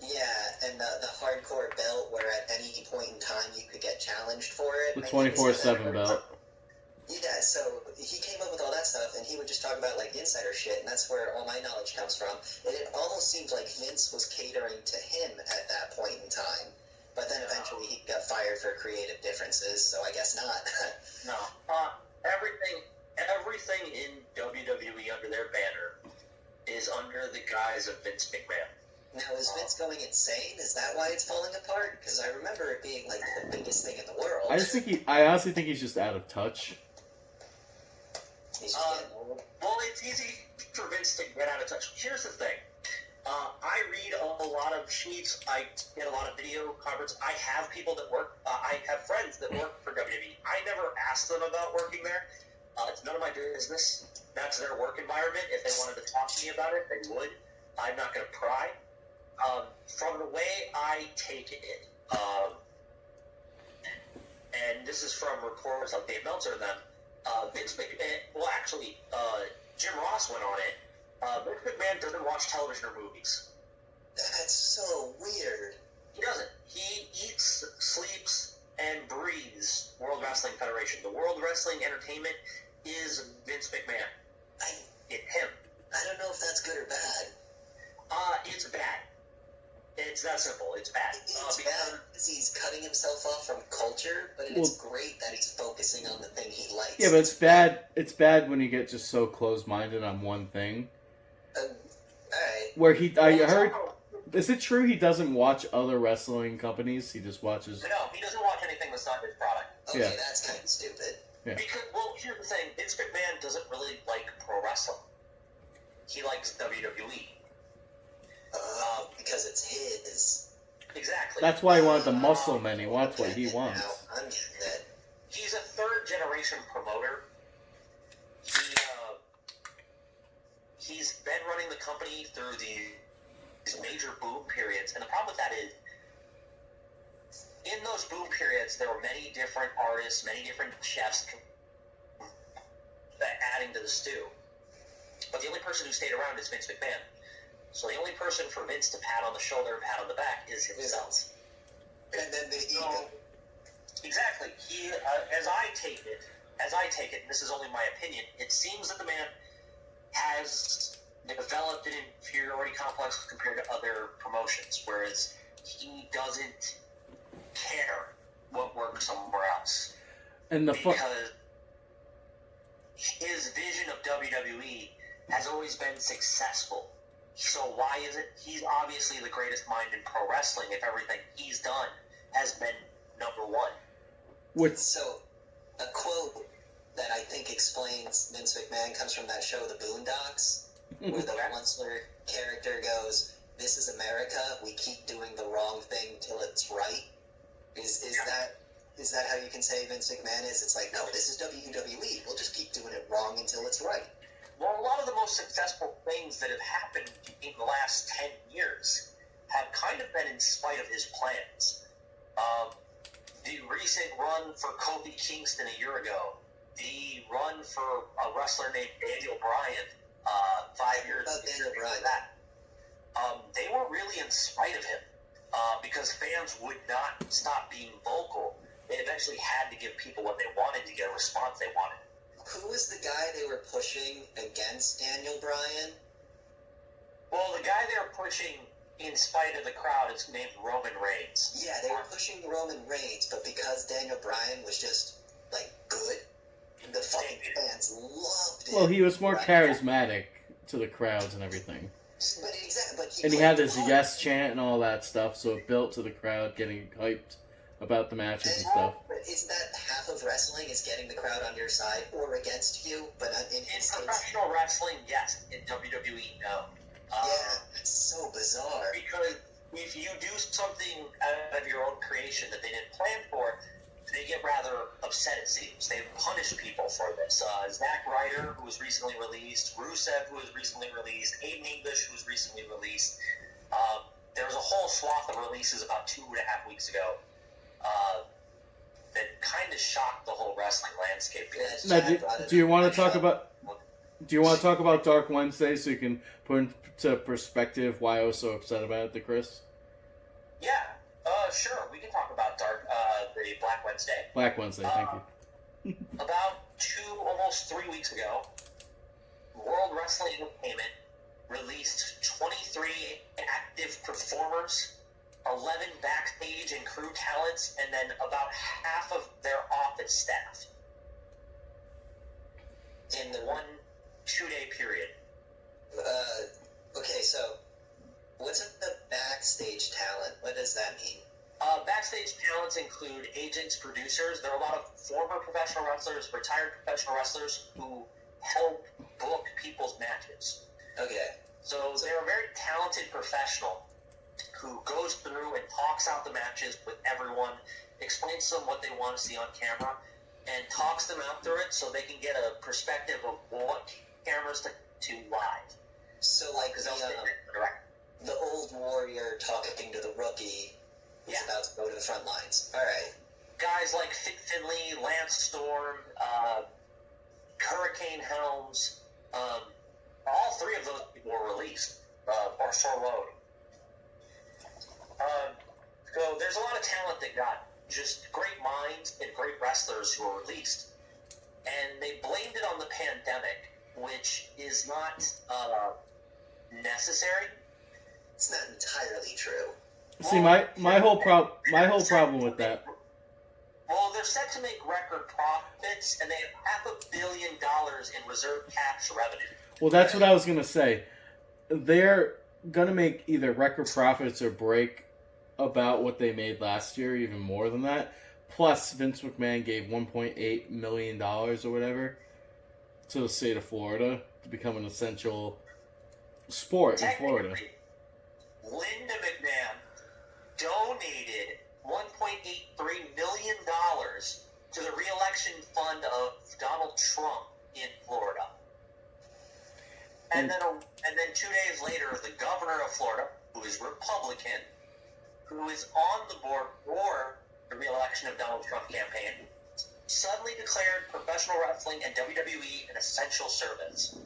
C: Yeah, and the hardcore belt where at any point in time you could get challenged for it.
A: The 24/7 belt.
C: Yeah, so he came up with all that stuff, and he would just talk about, like, insider shit, and that's where all my knowledge comes from. And it almost seems like Vince was catering to him at that point in time. But then eventually he got fired for creative differences, so I guess not.
B: No. Everything in WWE under their banner is under the guise of Vince McMahon.
C: Now, is Vince going insane? Is that why it's falling apart? Because I remember it being, like, the biggest thing in the world.
A: I honestly think he's just out of touch.
C: He's just getting old.
B: Well, it's easy for Vince to get out of touch. Here's the thing. I read a lot of sheets. I get a lot of video conference. I have people that work. I have friends that work for WWE. I never asked them about working there. It's none of my business. That's their work environment. If they wanted to talk to me about it, they would. I'm not going to pry. From the way I take it, and this is from reports like Dave Meltzer and them, Vince McMahon, Jim Ross went on it. Vince McMahon doesn't watch television or movies.
C: That's so weird.
B: He doesn't. He eats, sleeps, and breathes World Wrestling Federation. The World Wrestling Entertainment is Vince McMahon. It's him.
C: I don't know if that's good or bad.
B: It's bad. It's that simple. It's bad.
C: It's bad because he's cutting himself off from culture, but it's great that he's focusing on the thing he likes.
A: Yeah, but it's bad. It's bad when you get just so close-minded on one thing.
C: Alright.
A: Where I heard. Is it true he doesn't watch other wrestling companies? He just watches.
B: No, he doesn't watch anything that's not his product.
C: Okay,
A: Yeah.
C: that's kind of stupid.
A: Yeah.
B: Because, well, here's the thing. Vince McMahon doesn't really like pro wrestling. He likes WWE.
C: Because it's his.
B: Exactly.
A: That's why he wanted the muscle man. He wants what he wants.
C: Now, I'm getting it.
B: He's a third-generation promoter. He's been running the company through these major boom periods, and the problem with that is, in those boom periods, there were many different artists, many different chefs adding to the stew. But the only person who stayed around is Vince McMahon. So the only person for Vince to pat on the shoulder and pat on the back is himself.
C: And then the ego.
B: Exactly. He, as I take it, and this is only my opinion, it seems that the man has developed an inferiority complex compared to other promotions, whereas he doesn't care what works somewhere else.
A: And
B: because his vision of WWE has always been successful. So why is it? He's obviously the greatest mind in pro wrestling if everything he's done has been number one.
C: So, a quote that I think explains Vince McMahon comes from that show, The Boondocks, where the Lesnar character goes, "This is America. We keep doing the wrong thing till it's right." Is that how you can say Vince McMahon is? It's like, no, this is WWE. We'll just keep doing it wrong until it's right.
B: Well, a lot of the most successful things that have happened in the last 10 years have kind of been in spite of his plans. The recent run for Kofi Kingston a year ago, the run for a wrestler named Daniel Bryan 5 years before that, they were really in spite of him because fans would not stop being vocal. They eventually had to give people what they wanted to get a response they wanted.
C: Who was the guy they were pushing against Daniel Bryan?
B: Well, the guy they were pushing in spite of the crowd is named Roman Reigns.
C: Yeah, they were pushing Roman Reigns, but because Daniel Bryan was just, like, good, the fucking fans loved it.
A: Well, he was more charismatic to the crowds and everything.
C: But
A: he had his yes chant and all that stuff, so it built to the crowd getting hyped about the matches and stuff.
C: But isn't that half of wrestling is getting the crowd on your side or against you? But in
B: professional wrestling, yes. In WWE, no.
C: Yeah, it's so bizarre.
B: Because if you do something out of your own creation that they didn't plan for, they get rather upset, it seems. They punish people for this. Zack Ryder, who was recently released, Rusev, who was recently released, Aiden English, who was recently released. There was a whole swath of releases about 2.5 weeks ago that kind of shocked the whole wrestling landscape.
A: Now, do you want to talk about? Do you want to talk about Dark Wednesday so you can put into perspective why I was so upset about it, Chris?
B: Yeah, sure. We can talk about the Black Wednesday.
A: Black Wednesday, thank you.
B: About almost 3 weeks ago, World Wrestling Entertainment released 23 active performers, 11 backstage and crew talents, and then about half of their office staff in the 2-day period.
C: Okay, so what's the backstage talent? What does that mean?
B: Backstage talents include agents, producers. There are a lot of former professional wrestlers, retired professional wrestlers who help book people's matches.
C: Okay.
B: So they're a very talented professional who goes through and talks out the matches with everyone, explains to them what they want to see on camera, and talks them out through it so they can get a perspective of what cameras to live.
C: So like the old warrior talking to the rookie is about to go to the front lines. All right.
B: Guys like Fit Finley, Lance Storm, Hurricane Helms, all three of those people were released or furloughed. So there's a lot of talent that got just great minds and great wrestlers who were released. And they blamed it on the pandemic, which is not necessary.
C: It's not entirely true.
A: See, my whole problem with that.
B: Well, they're set to make record profits, and they have $500 million in reserve cash revenue.
A: Well, that's what I was gonna say. They're gonna make either record profits or break about what they made last year, even more than that. Plus, Vince McMahon gave $1.8 million or whatever to the state of Florida to become an essential sport in Florida.
B: Linda McMahon donated $1.83 million to the re-election fund of Donald Trump in Florida. And then 2 days later, the governor of Florida, who is Republican, who is on the board for the re-election of Donald Trump campaign, suddenly declared professional wrestling and WWE an essential service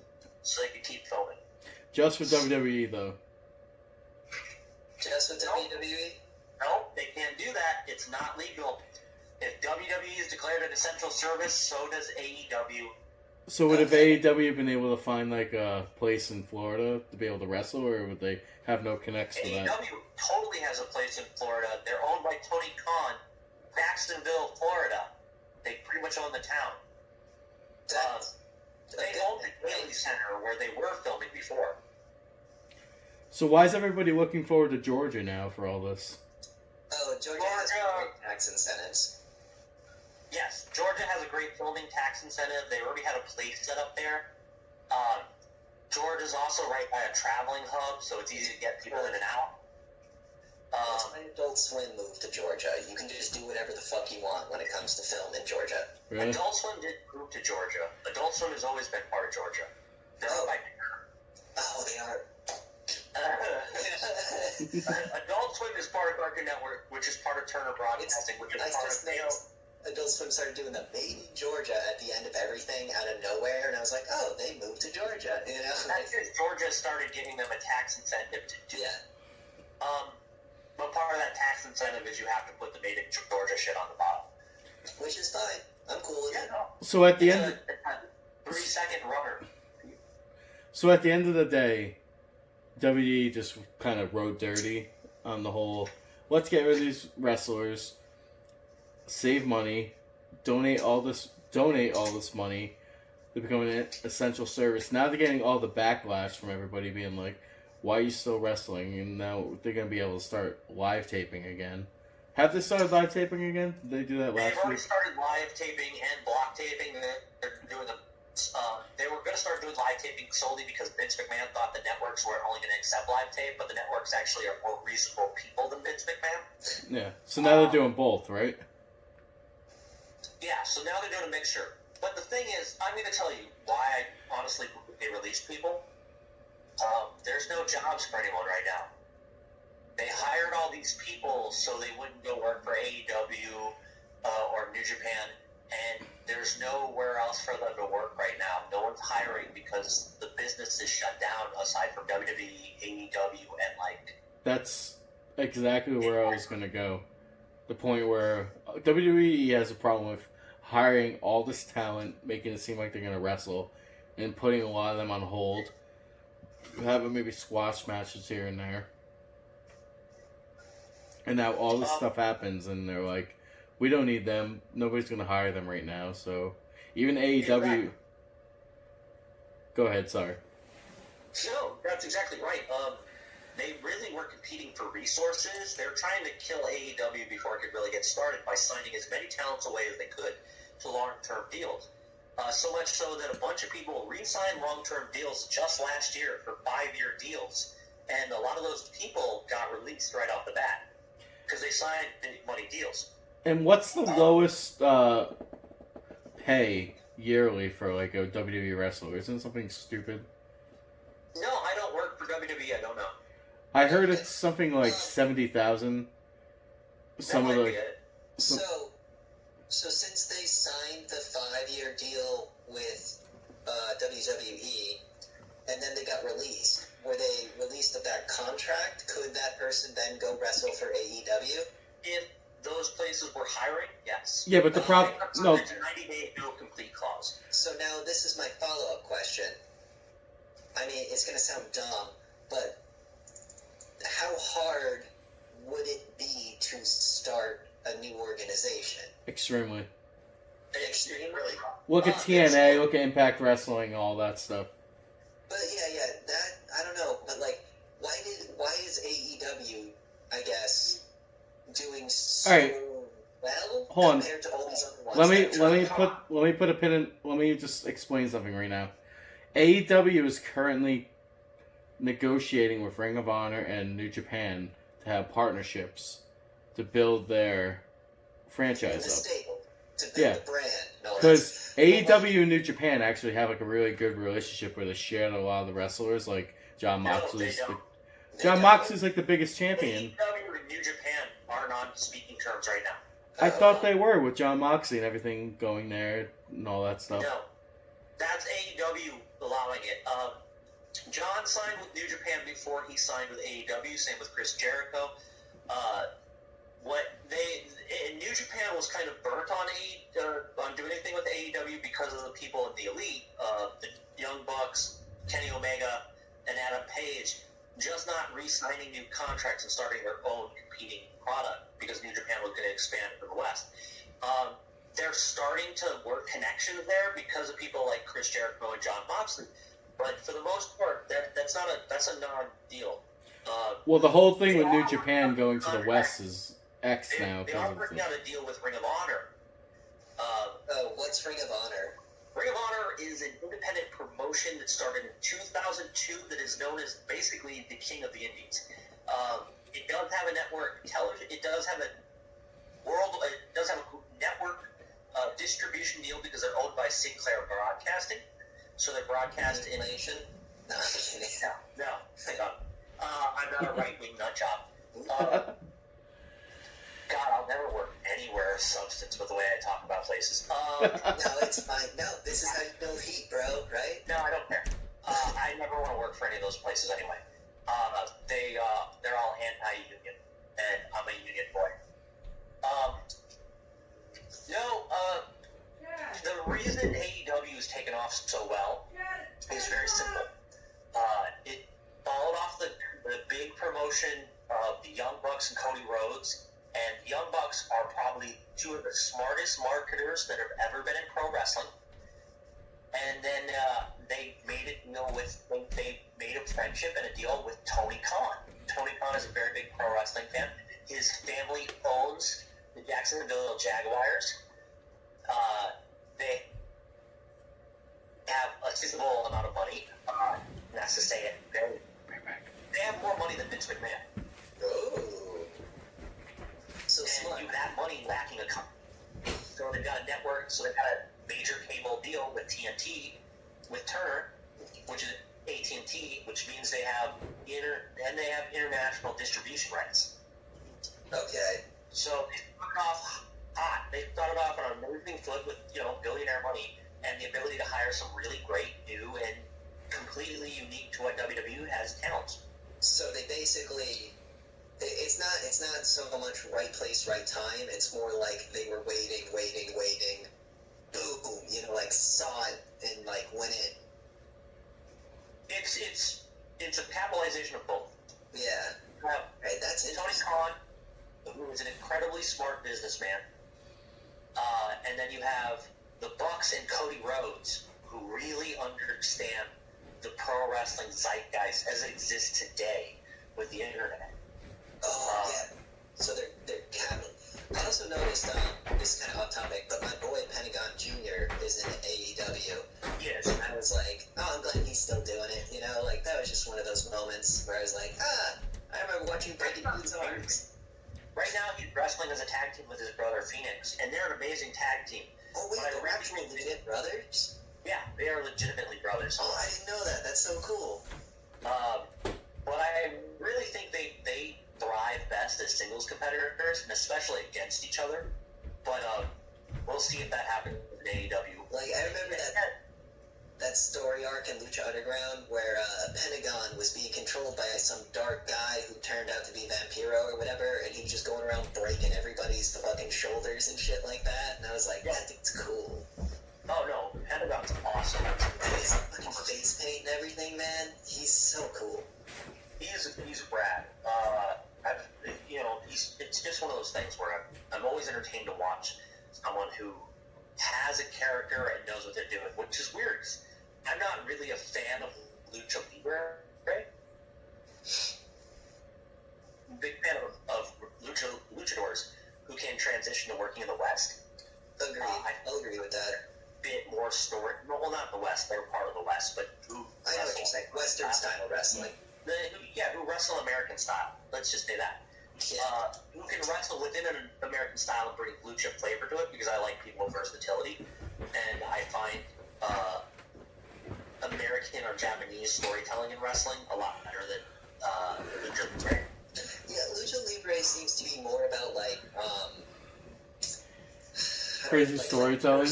B: so they could keep filming.
A: Just for WWE, though.
C: Just with WWE?
B: No, they can't do that. It's not legal. If WWE is declared an essential service, so does AEW.
A: So would have AEW been able to find like a place in Florida to be able to wrestle, or would they have no connects to that?
B: AEW totally has a place in Florida. They're owned by Tony Khan, Jacksonville, Florida. They pretty much own the town. They own the Daily Center where they were filming before.
A: So why is everybody looking forward to Georgia now for all this?
C: Oh, Georgia has great tax incentives.
B: Yes, Georgia has a great filming tax incentive. They already had a place set up there. Georgia's also right by a traveling hub, so it's easy to get people in and out.
C: That's why Adult Swim moved to Georgia. You can just do whatever the fuck you want when it comes to film in Georgia.
A: Really?
B: Adult Swim did move to Georgia. Adult Swim has always been part of Georgia. They're owned by
C: Oh, they are.
B: Adult Swim is part of Cartoon Network, which is part of Turner Broadcasting, which is part of Mayo.
C: Adult Swim started doing the Made in Georgia at the end of everything out of nowhere, and I was like, oh, they moved to Georgia, you know?
B: That's because Georgia started giving them a tax incentive to do that. But part of that tax incentive is you have to put the Made in Georgia shit on the bottom.
C: Which is fine. I'm cool with it.
B: No.
A: So at the end,
B: 3-second runner.
A: so at the end of the day, WWE just kind of rode dirty on the whole. Let's get rid of these wrestlers, save money, donate all this money to become an essential service. Now they're getting all the backlash from everybody being like, "Why are you still wrestling?" And now they're gonna be able to start live taping again. Have they started live taping again? Did they do that last week?
B: They've already started live taping and block taping. They're doing the. They were going to start doing live taping solely because Vince McMahon thought the networks were only going to accept live tape, but the networks actually are more reasonable people than Vince McMahon.
A: Yeah. So now they're doing both, right?
B: Yeah. So now they're doing a mixture. But the thing is, I'm going to tell you why I honestly believe they released people. There's no jobs for anyone right now. They hired all these people so they wouldn't go work for AEW or New Japan, and there's nowhere else for them to work right now. No one's hiring because the business is shut down aside from WWE, AEW, and like...
A: That's exactly where I was going to go. The point where WWE has a problem with hiring all this talent, making it seem like they're gonna wrestle, and putting a lot of them on hold, having maybe squash matches here and there. And now all this stuff happens, and they're like, we don't need them. Nobody's going to hire them right now. So even AEW... Go ahead, sorry.
B: No, that's exactly right. They really were competing for resources. They're trying to kill AEW before it could really get started by signing as many talents away as they could to long-term deals. So much so that a bunch of people re-signed long-term deals just last year for 5-year deals. And a lot of those people got released right off the bat because they signed big money deals.
A: And what's the lowest pay yearly for like a WWE wrestler? Isn't it something stupid?
B: No, I don't work for WWE. I don't know.
A: I heard it's something like 70,000. Some of the.
C: So since they signed the 5-year deal with WWE, and then they got released, were they released of that contract? Could that person then go wrestle for AEW?
B: If those places were hiring, yes.
A: Yeah, but the problem... No.
B: There's a 90-day no-complete clause.
C: So now this is my follow-up question. I mean, it's going to sound dumb, but how hard would it be to start a new organization?
A: Extremely.
B: Extremely hard.
A: Look at TNA, look at Impact Wrestling, all that stuff.
C: But yeah, that, I don't know, but like, why is AEW, I guess, doing so well compared to all these other ones?
A: Let me put a pin in, let me just explain something right now. AEW is currently negotiating with Ring of Honor and New Japan to have partnerships to build their franchise up.
C: To build the brand.
A: Because AEW and New Japan actually have like a really good relationship where they share a lot of the wrestlers. Like John Moxley's Moxley's like the biggest champion.
B: AEW and New Japan are on speaking terms right now.
A: I thought they were with John Moxley and everything going there and all that stuff.
B: No, that's AEW allowing it. John signed with New Japan before he signed with AEW. Same with Chris Jericho. New Japan was kind of burnt on doing anything with AEW because of the people in the elite, the Young Bucks, Kenny Omega, and Adam Page, just not re-signing new contracts and starting their own competing product because New Japan was going to expand to the West. They're starting to work connections there because of people like Chris Jericho and John Moxley, but for the most part, that's a non-deal.
A: Well, the whole thing with New Japan going to the West is X now.
B: They are working out a deal with Ring of Honor.
C: What's Ring of Honor?
B: Ring of Honor is an independent promotion that started in 2002 that is known as basically the King of the Indies. It does have a network television. It does have a network distribution deal because they're owned by Sinclair Broadcasting. So they broadcast in nation. No, I'm kidding. No. I'm not a right-wing nutjob. God, I'll never work anywhere of substance with the way I talk about places.
C: No, it's fine. No, this is how you build heat, bro, right?
B: No, I don't care. I never want to work for any of those places anyway. They're all anti-union, and I'm a union boy. The reason AEW has taken off so well is very simple. It followed off the big promotion of the Young Bucks and Cody Rhodes. And the Young Bucks are probably two of the smartest marketers that have ever been in pro wrestling. And then they made a friendship and a deal with Tony Khan. Tony Khan is a very big pro wrestling fan. His family owns the Jacksonville Jaguars. They have a sizable amount of money. That's to say it. They have more money than Vince McMahon.
C: Oh. So smart.
B: And you have money lacking a company. So they've got a network, so they've got a major cable deal with TNT, with Turner, which is AT&T, which means they have international distribution rights.
C: Okay.
B: So they started off hot. They started off on an amazing foot with, billionaire money and the ability to hire some really great, new, and completely unique to what WWE has talent.
C: So they basically... It's not so much right place, right time. It's more like they were waiting, boom, you know, like saw it and like win it.
B: It's a capitalization of both.
C: Yeah. Right, that's it.
B: Tony Khan, who is an incredibly smart businessman, and then you have the Bucks and Cody Rhodes, who really understand the pro wrestling zeitgeist as it exists today with the internet.
C: Oh, yeah. So they're cabinet. I also noticed, this is kind of off topic, but my boy Pentagon Jr. is in AEW.
B: Yes.
C: And I was like, oh, I'm glad he's still doing it, you know? Like, that was just one of those moments where I was like, I remember watching Breaking Dude's arms.
B: Right now, he's wrestling as a tag team with his brother Phoenix, and they're an amazing tag team.
C: Oh, wait, they're actual legit brothers?
B: Yeah, they are legitimately brothers.
C: Oh, I didn't know that. That's so cool.
B: But I really think they thrive best as singles competitors, and especially against each other. But we'll see if that happens in AEW.
C: Like, I remember that story arc in Lucha Underground where Pentagon was being controlled by some dark guy who turned out to be Vampiro or whatever, and he was just going around breaking everybody's fucking shoulders and shit like that. And I was like, that dude's cool.
B: Oh no, Pentagon's awesome.
C: And his fucking face paint and everything, man, he's so cool.
B: He's rad. It's just one of those things where I'm always entertained to watch someone who has a character and knows what they're doing, which is weird. I'm not really a fan of Lucha Libre, right? Big fan of luchadors who can transition to working in the West.
C: Agreed. I'll agree with that.
B: Bit more story. Well, not the West. They're part of the West, but who?
C: I know what you're saying. Western style wrestling.
B: Who wrestle American style. Let's just say that.
C: Yeah.
B: Who can wrestle within an American style and bring lucha flavor to it, because I like people with versatility, and I find American or Japanese storytelling in wrestling a lot better than Lucha Libre.
C: Yeah, Lucha Libre seems to be more about like
A: crazy storytelling,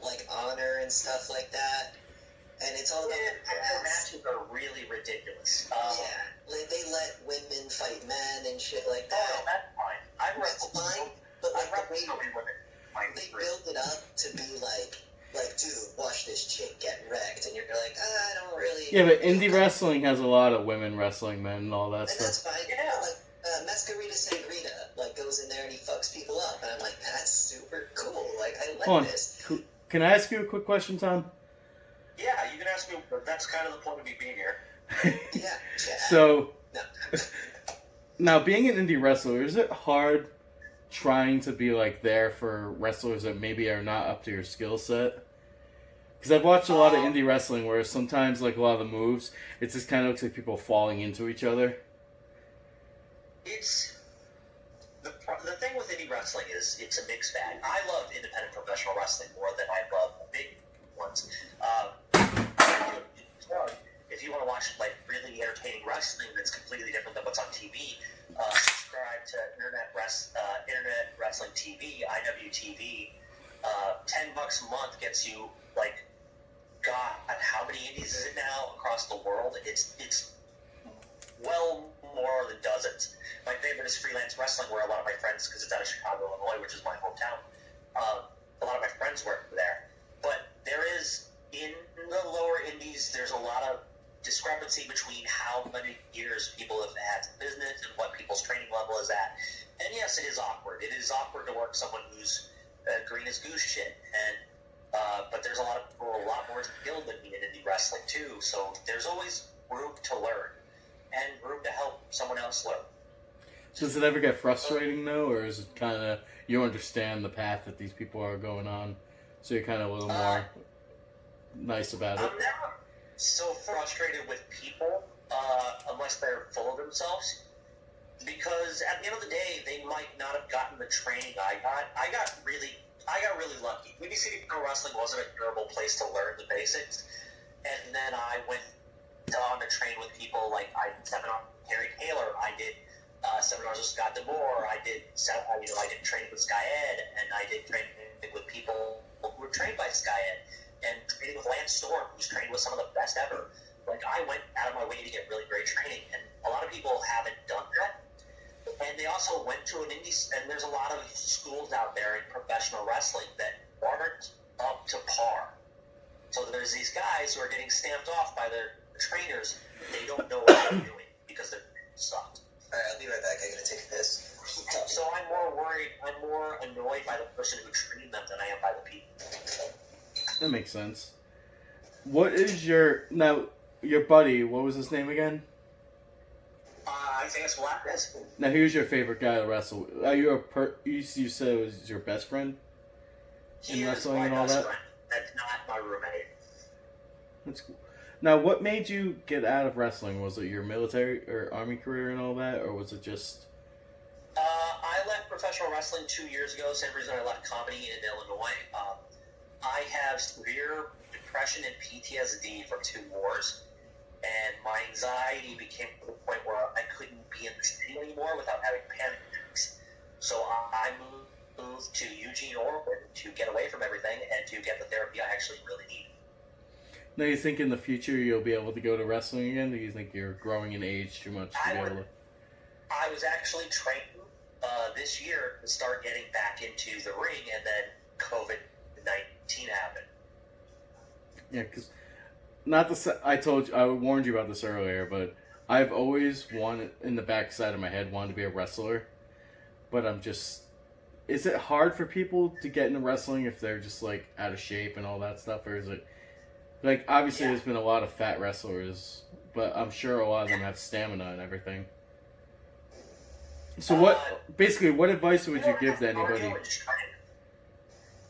C: like honor and stuff like that. And it's all about
B: the matches are really ridiculous.
C: Like they let women fight men and shit like that.
B: Oh, no, that's fine.
C: That's fine, but like they
B: they
C: build it up to be like, dude, watch this chick get wrecked, and you're like, I don't really.
A: Yeah, but indie wrestling has a lot of women wrestling men and all that
C: and
A: stuff.
C: that's fine.
B: Yeah.
C: Like Masquerita Sangrita, like goes in there and he fucks people up, and I'm like, that's super cool. Like I like
A: Hold on.
C: this.
A: Can I ask you a quick question, Tom?
B: Yeah, you can ask me. That's kind of the point of me being here.
C: Yeah.
A: So,
C: No.
A: now being an indie wrestler, is it hard trying to be like there for wrestlers that maybe are not up to your skill set? Because I've watched a lot of indie wrestling where sometimes like a lot of the moves, it just kind of looks like people falling into each other.
B: It's the thing with indie wrestling is it's a mixed bag. I love independent professional wrestling more than I love big ones. If you want to watch like really entertaining wrestling that's completely different than what's on TV, subscribe to Internet Wrestling TV, IWTV. $10 a month gets you like, God, how many indies is it now across the world? It's well more than dozens. My favorite is Freelance Wrestling, where a lot of my friends, because it's out of Chicago, Illinois, which is my hometown, a lot of my friends work there. But there is, in the lower indies, there's a lot of discrepancy between how many years people have had business and what people's training level is at. And yes, it is awkward. It is awkward to work someone who's green as goose shit. And but there's a lot of people a lot more skilled than me in indie wrestling too. So there's always room to learn and room to help someone else learn.
A: Does it ever get frustrating though, or is it kind of you understand the path that these people are going on, so you're kind of a little more nice about it?
B: I'm never so frustrated with people unless they're full of themselves, because at the end of the day, they might not have gotten the training I got. I got really lucky. Windy City Pro Wrestling wasn't a terrible place to learn the basics, and then I went on to train with people like I did seminars with Terry Taylor. I did seminars with Scott DeMore. I did training with Sky Ed, and I did training with people who were trained by Sky Ed, and training with Lance Storm, who's trained with some of the best ever. Like, I went out of my way to get really great training, and a lot of people haven't done that. And they also went to an indie, and there's a lot of schools out there in professional wrestling that aren't up to par. So there's these guys who are getting stamped off by their trainers. They don't know what they're doing because they're sucked.
C: All right, I'll be right back. I gotta take a piss.
B: So I'm more worried. I'm more annoyed by the person who trained them than I am by the people.
A: That makes sense. What is your buddy? What was his name again?
B: I think it's Blackness.
A: Now, who's your favorite guy to wrestle? Are you you said it was your best friend in wrestling and all that?
B: Friend. That's not my roommate.
A: That's cool. Now, what made you get out of wrestling? Was it your military or army career and all that, or was it just?
B: I left professional wrestling 2 years ago. Same reason I left comedy in Illinois. I have severe depression and PTSD from 2 wars, and my anxiety became to the point where I couldn't be in the city anymore without having panic attacks. So I moved to Eugene, Oregon to get away from everything and to get the therapy I actually really need.
A: Now, you think in the future you'll be able to go to wrestling again? Do you think you're growing in age too much to be able to?
B: I was actually training this year to start getting back into the ring, and then COVID-19 happened.
A: Yeah, because I warned you about this earlier, but I've always wanted, in the backside of my head, wanted to be a wrestler. But is it hard for people to get into wrestling if they're just like out of shape and all that stuff, or is it like obviously there's been a lot of fat wrestlers, but I'm sure a lot of them have stamina and everything. So what advice would you give to anybody?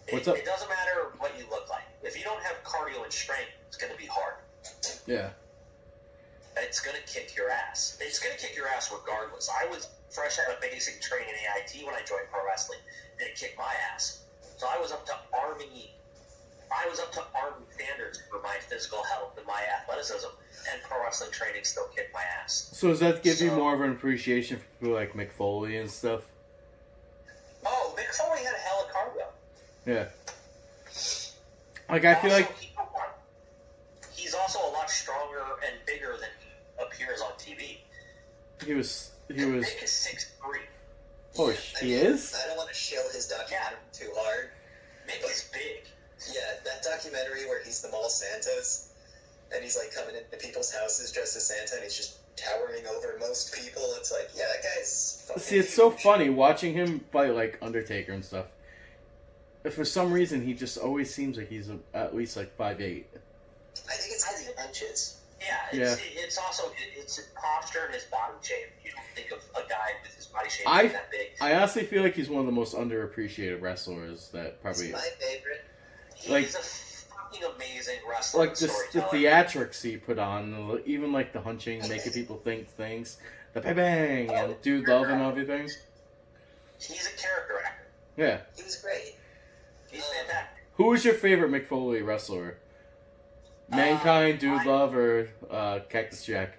A: What's up?
B: It doesn't matter what you look like. If you don't have cardio and strength, it's going to be hard.
A: Yeah.
B: It's going to kick your ass. It's going to kick your ass regardless. I was fresh out of basic training in AIT when I joined pro wrestling, and it kicked my ass. So I was up to Army standards for my physical health and my athleticism, and pro wrestling training still kicked my ass.
A: So does that give you more of an appreciation for people like Mick Foley and stuff?
B: Oh, Mick Foley had a hell of cardio.
A: Yeah. Like, I feel like
B: he's also a lot stronger and bigger than he appears on TV.
A: He was.
B: Mick is 6'3".
A: Oh, he is?
C: I don't want to shill his documentary too hard.
B: Mick is big.
C: Yeah, that documentary where he's the Mall Santas, and he's like coming into people's houses dressed as Santa, and he's just towering over most people. It's like, yeah, that guy's fucking
A: See, it's so funny watching him fight like Undertaker and stuff. If for some reason he just always seems like he's at least like 5'8".
C: I think it's because he punches.
B: Yeah, it's also it's his posture and his body shape. You don't think of a guy with his body shape being that big.
A: I honestly feel like he's one of the most underappreciated wrestlers that probably.
C: He's my favorite.
B: He's a fucking amazing wrestler.
A: Like the theatrics he put on, even like the hunching, making people think things, the bang and Dude Love and everything.
B: He's a character actor.
A: Yeah.
C: He was great.
B: He's fantastic.
A: Who was your favorite Mick Foley wrestler? Mankind, Dude Love, or Cactus Jack?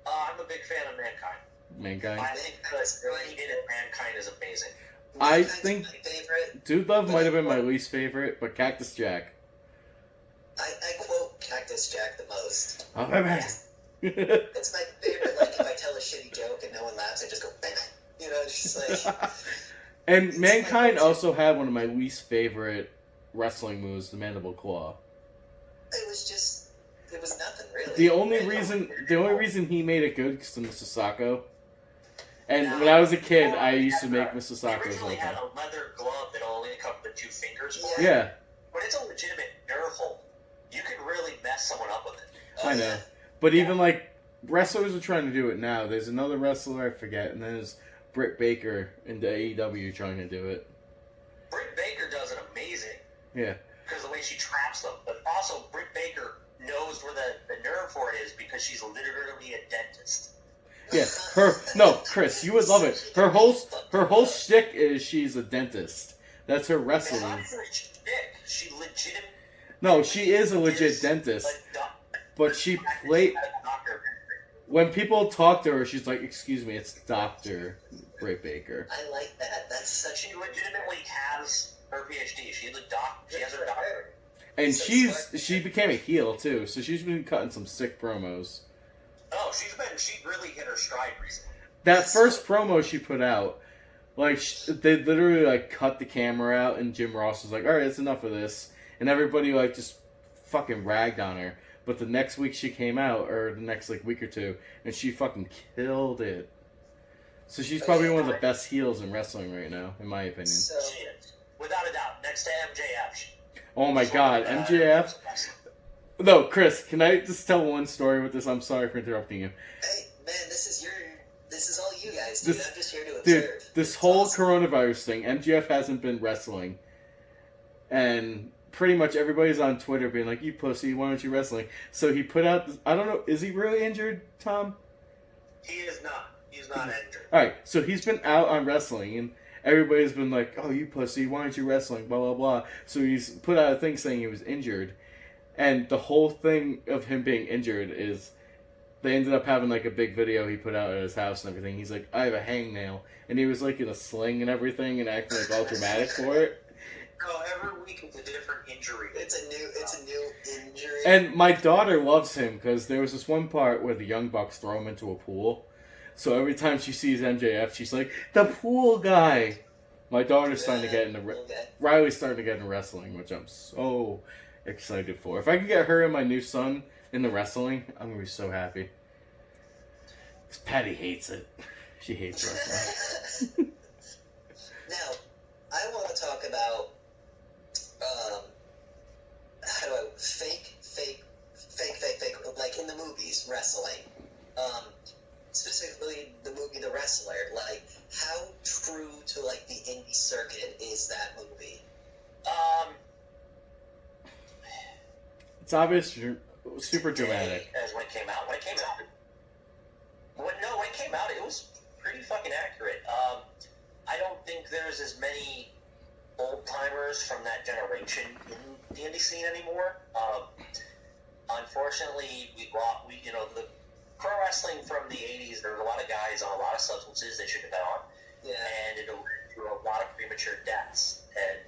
B: I'm a big fan of Mankind.
A: Mankind?
B: I think because what he did at Mankind is amazing.
A: I think Dude Love might have been my least favorite, but Cactus Jack.
C: I quote Cactus Jack the most.
A: Oh, man.
C: It's my favorite, like, if I tell a shitty joke and no one laughs, I just go, bang. You know, it's just like...
A: And Mankind also had one of my least favorite wrestling moves, the Mandible Claw.
C: It was nothing, really.
A: The only reason he made it good is the Mississauga. And when I was a kid, I used to make Mississaugas all the
B: originally
A: time.
B: had a leather glove that only covered the 2 fingers.
A: Yeah.
B: But it's a legitimate nerve hold. You can really mess someone up with it.
A: I know. But even like wrestlers are trying to do it now. There's another wrestler I forget, and then there's Britt Baker in the AEW trying to do it.
B: Britt Baker does it amazing.
A: Yeah.
B: Because the way she traps them. But also, Britt Baker knows where the nerve for it is because she's literally a dentist.
A: Yeah, Chris, you would love it. Her whole shtick is she's a dentist. That's her wrestling.
B: It's not her shtick. She legit.
A: No, she is a legit dentist. But she played. When people talk to her, she's like, "Excuse me, it's Dr. Britt Baker."
C: I like that. That's such.
B: She legitimately has her PhD. She has her doctorate.
A: And she became a heel too, so she's been cutting some sick promos.
B: Oh, she really hit her stride recently.
A: That first promo she put out, Like, they literally, like, cut the camera out, and Jim Ross was like, alright, it's enough of this. And everybody, like, just fucking ragged on her. But the next week she came out, or the next, like, week or two, and she fucking killed it. So she's probably one of the best heels in wrestling right now, in my opinion.
B: So, without a doubt, next to MJF.
A: Oh my god, MJF? No, Chris, can I just tell one story with this? I'm sorry for interrupting you.
C: Hey, man, this is all you guys, dude. I'm just here to observe.
A: Dude, this whole coronavirus thing, MJF hasn't been wrestling. And pretty much everybody's on Twitter being like, you pussy, why aren't you wrestling? So he put out, I don't know, is he really injured, Tom?
B: He is not. He's not injured.
A: Alright, so he's been out on wrestling, and everybody's been like, oh, you pussy, why aren't you wrestling, blah, blah, blah. So he's put out a thing saying he was injured. And the whole thing of him being injured is they ended up having like a big video he put out at his house and everything. He's like, I have a hangnail. And he was like in a sling and everything and acting like all dramatic for it.
B: No, every week it's a different injury.
C: It's a new injury.
A: And my daughter loves him because there was this one part where the Young Bucks throw him into a pool. So every time she sees MJF, she's like, the pool guy. My daughter's starting to get into Riley's starting to get into wrestling, which I'm so excited for. If I could get her and my new son in the wrestling, I'm gonna be so happy. Because Patty hates it. She hates wrestling.
C: Now, I want to talk about fake, like in the movies, wrestling. Specifically, the movie The Wrestler. Like, how true to like the indie circuit is that movie?
A: It's obvious, super dramatic.
B: As when it came out. When it came out, it was pretty fucking accurate. I don't think there's as many old timers from that generation in the indie scene anymore. Unfortunately, the pro wrestling from the 80s, there were a lot of guys on a lot of substances they shouldn't have been on. Yeah. And it led to a lot of premature deaths. And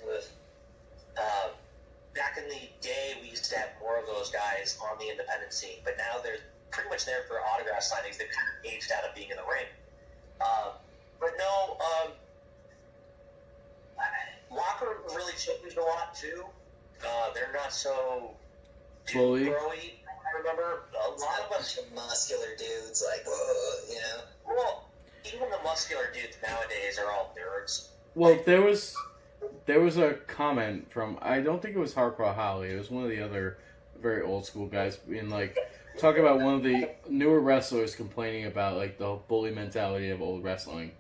B: back in the day, we used to have more of those guys on the independent scene, but now they're pretty much there for autograph signings. They've kind of aged out of being in the ring. But no, Locker really changed a lot too. They're not so
A: Foley.
B: Growy. I remember a lot of us
C: muscular dudes, like, you know.
B: Well, even the muscular dudes nowadays are all nerds.
A: Well, there was a comment from, I don't think it was Hardcore Holly, it was one of the other very old school guys being like, talking about one of the newer wrestlers complaining about like the bully mentality of old wrestling.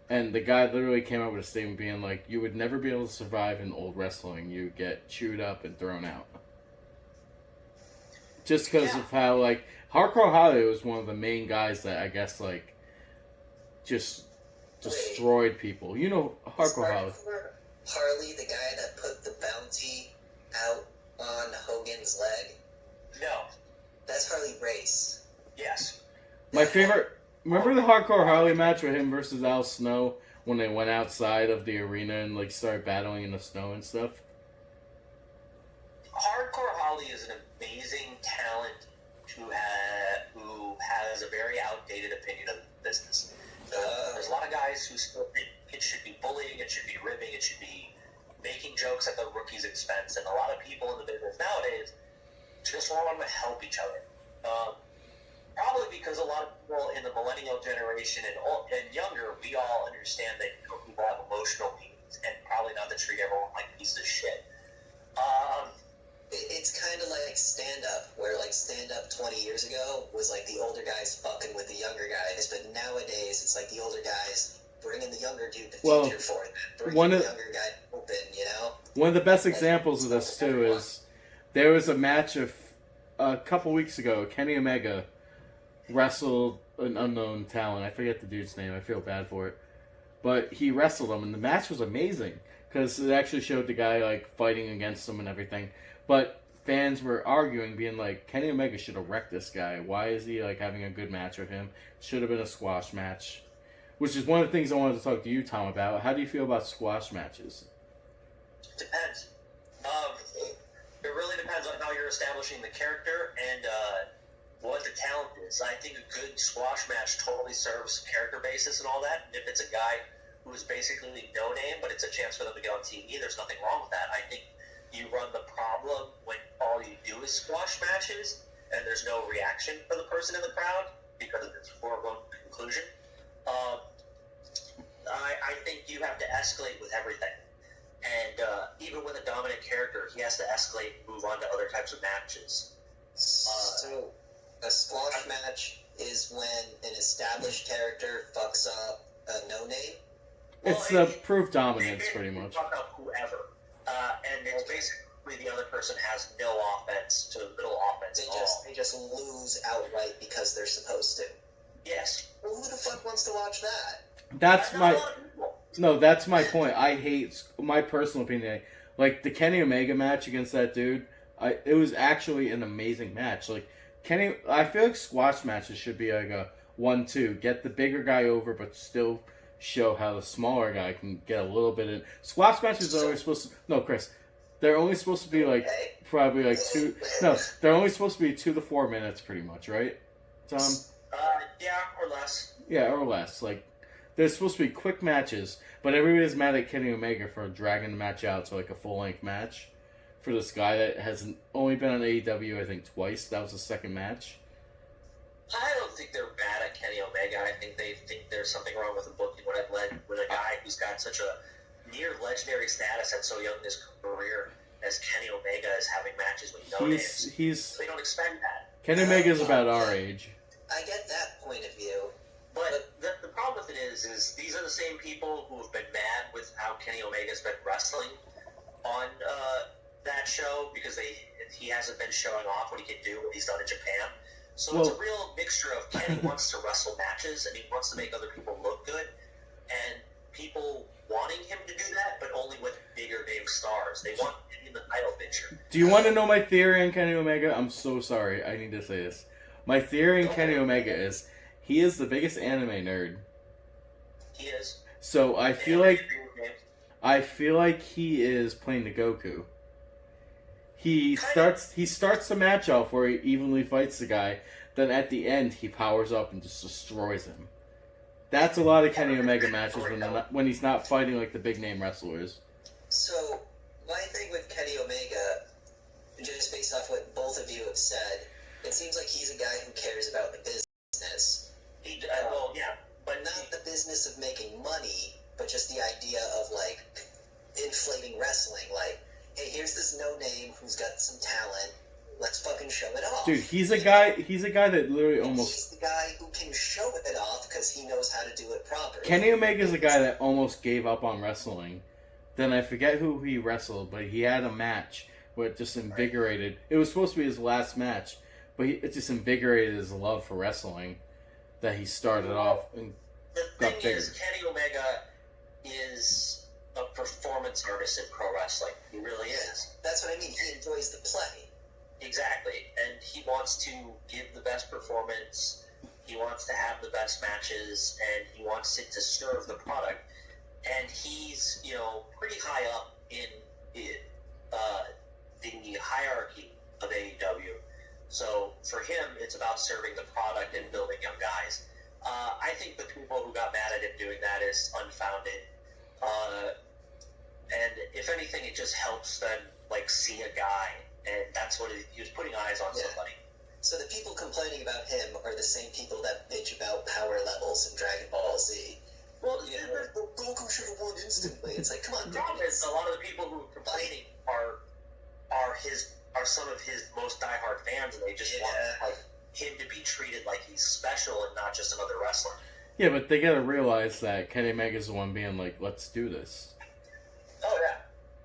A: And the guy literally came out with a statement being like, you would never be able to survive in old wrestling. You get chewed up and thrown out. Just because of how, like, Hardcore Holly was one of the main guys that I guess, like, just destroyed people. You know Hardcore Holly.
C: Harley, the guy that put the bounty out on Hogan's leg?
B: No.
C: That's Harley Race.
B: Yes.
A: My favorite... Remember the Hardcore Harley match with him versus Al Snow when they went outside of the arena and, like, started battling in the snow and stuff?
B: Hardcore Holly is an amazing talent who has a very outdated opinion of the business. There's a lot of guys who still think it should be bullying, it should be ribbing, it should be making jokes at the rookie's expense, and a lot of people in the business nowadays just want to help each other. Probably because a lot of people in the millennial generation and younger, we all understand that people have emotional needs and probably not to treat everyone like pieces of shit.
C: It's kind of like stand-up, where like stand-up 20 years ago was like the older guys fucking with the younger guys, but nowadays it's like the older guys bringing the younger dude to feature for them, bringing the younger guy open, you know?
A: One of the best examples of this, too, is there was a match a couple weeks ago. Kenny Omega wrestled an unknown talent. I forget the dude's name. I feel bad for it. But he wrestled him, and the match was amazing because it actually showed the guy like fighting against him and everything. But fans were arguing, being like, Kenny Omega should have wrecked this guy. Why is he like having a good match with him? Should have been a squash match. Which is one of the things I wanted to talk to you, Tom, about. How do you feel about squash matches?
B: Depends. It really depends on how you're establishing the character and what the talent is. I think a good squash match totally serves character basis and all that. And if it's a guy who's basically no name, but it's a chance for them to get on TV. There's nothing wrong with that. I think you run the problem when all you do is squash matches and there's no reaction for the person in the crowd because of its foregone conclusion. I think you have to escalate with everything. And even with a dominant character, he has to escalate and move on to other types of matches.
C: So, a squash match is when an established character fucks up a no-name?
A: It's the proof dominance, pretty much.
B: Fuck up whoever. And it's basically the other person has no offense to little offense at all.
C: They just lose outright because they're supposed to.
B: Yes.
C: Well, who the fuck wants to watch that?
A: That's my point. I hate, my personal opinion, like the Kenny Omega match against that dude. It was actually an amazing match. Like I feel like squash matches should be like a 1-2, get the bigger guy over, but still show how the smaller guy can get a little bit in. Squash matches are only supposed to. No, Chris, they're only supposed to be like probably like 2. No, they're only supposed to be 2 to 4 minutes, pretty much, right, Tom?
B: Yeah, or less.
A: Yeah, or less. Like they're supposed to be quick matches, but everybody's mad at Kenny Omega for dragging the match out to like a full-length match for this guy that has only been on AEW, I think, twice. That was the second match.
B: I don't think they're bad at Kenny Omega. I think they think there's something wrong with the booking when it led with a guy who's got such a near legendary status at so young in his career as Kenny Omega is having matches with no names. They don't expect that.
A: Kenny Omega's about our age.
C: I get that point of view.
B: But the problem with it is these are the same people who have been mad with how Kenny Omega's been wrestling on that show because he hasn't been showing off what he can do, what he's done in Japan. So it's a real mixture of Kenny wants to wrestle matches and he wants to make other people look good, and people wanting him to do that, but only with bigger name stars. They want him in the title picture.
A: Do you want to know my theory on Kenny Omega? I'm so sorry. I need to say this. My theory on Kenny Omega is he is the biggest anime nerd. He is. So I feel like he is playing the Goku. He starts the match off where he evenly fights the guy, then at the end he powers up and just destroys him. That's a lot of Kenny Omega matches when he's not fighting like the big name wrestlers.
C: So my thing with Kenny Omega, just based off what both of you have said, it seems like he's a guy who cares about the business. But not the business of making money, but just the idea of like inflating wrestling. Like, hey, here's this no name who's got some talent. Let's fucking show it off.
A: Dude, he's a guy that literally almost.
C: He's the guy who can show it off because he knows how to do it properly.
A: Kenny Omega's a guy that almost gave up on wrestling. Then I forget who he wrestled, but he had a match where it just invigorated. It was supposed to be his last match, but it just invigorated his love for wrestling. That he started off and got bigger. The thing
B: is, Kenny Omega is a performance artist in pro wrestling. He really is.
C: That's what I mean. He enjoys the play.
B: Exactly. And he wants to give the best performance. He wants to have the best matches, and he wants it to serve the product. And he's, pretty high up in the hierarchy of AEW. So for him, it's about serving the product and building young guys. I think the people who got mad at him doing that is unfounded. And if anything, it just helps them see a guy, and that's what he was putting eyes on somebody.
C: So the people complaining about him are the same people that bitch about power levels in Dragon Ball Z.
B: Well,
C: Goku should have won instantly. It's like, come on.
B: The problem is a lot of the people who are complaining are some of his most diehard fans, and they just want him to be treated like he's special and not just another wrestler.
A: Yeah, but they gotta realize that Kenny Omega's the one being like, let's do this.
B: Oh, yeah.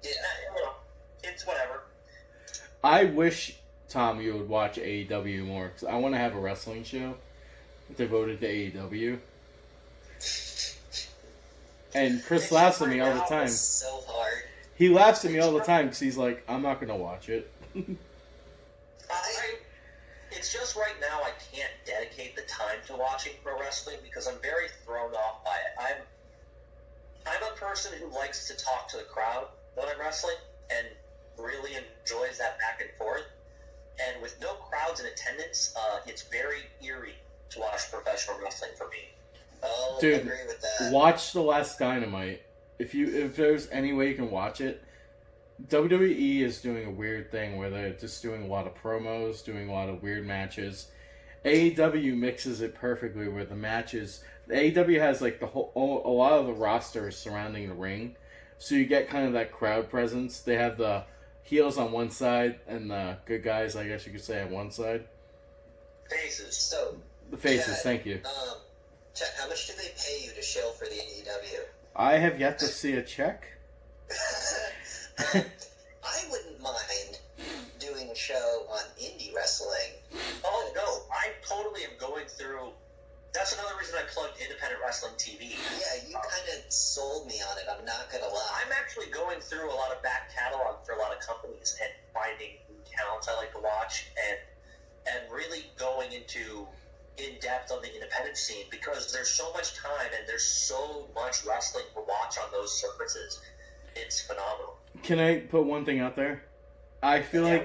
B: Yeah, it's whatever.
A: I wish, Tom, you would watch AEW more, because I want to have a wrestling show devoted to AEW. And Chris laughs at me all the time.
C: So hard.
A: He laughs at me all the time because he's like, I'm not going to watch it.
B: It's just right now I can't dedicate the time to watching pro wrestling because I'm very thrown off by it. I'm a person who likes to talk to the crowd when I'm wrestling and really enjoys that back and forth. And with no crowds in attendance, it's very eerie to watch professional wrestling for me.
C: I'll
A: Dude,
C: agree with that.
A: watch the last Dynamite. If there's any way you can watch it, WWE is doing a weird thing where they're just doing a lot of promos, doing a lot of weird matches. AEW mixes it perfectly where the matches. AEW has like a lot of the rosters surrounding the ring, so you get kind of that crowd presence. They have the heels on one side and the good guys, I guess you could say, on one side.
B: Faces.
C: So,
A: The faces,
C: Chad,
A: thank you.
C: Chad, how much do they pay you to shill for the AEW?
A: I have yet to see a check.
C: I wouldn't mind doing a show on indie wrestling.
B: Oh, no. I totally am going through... That's another reason I plugged Independent Wrestling TV.
C: Yeah, you kind of sold me on it, I'm not going to lie.
B: I'm actually going through a lot of back catalog for a lot of companies and finding new talents I like to watch and really going into in-depth on the independent scene because there's so much time and there's so much wrestling to watch on those services. It's phenomenal.
A: Can I put one thing out there? I feel
B: Yeah,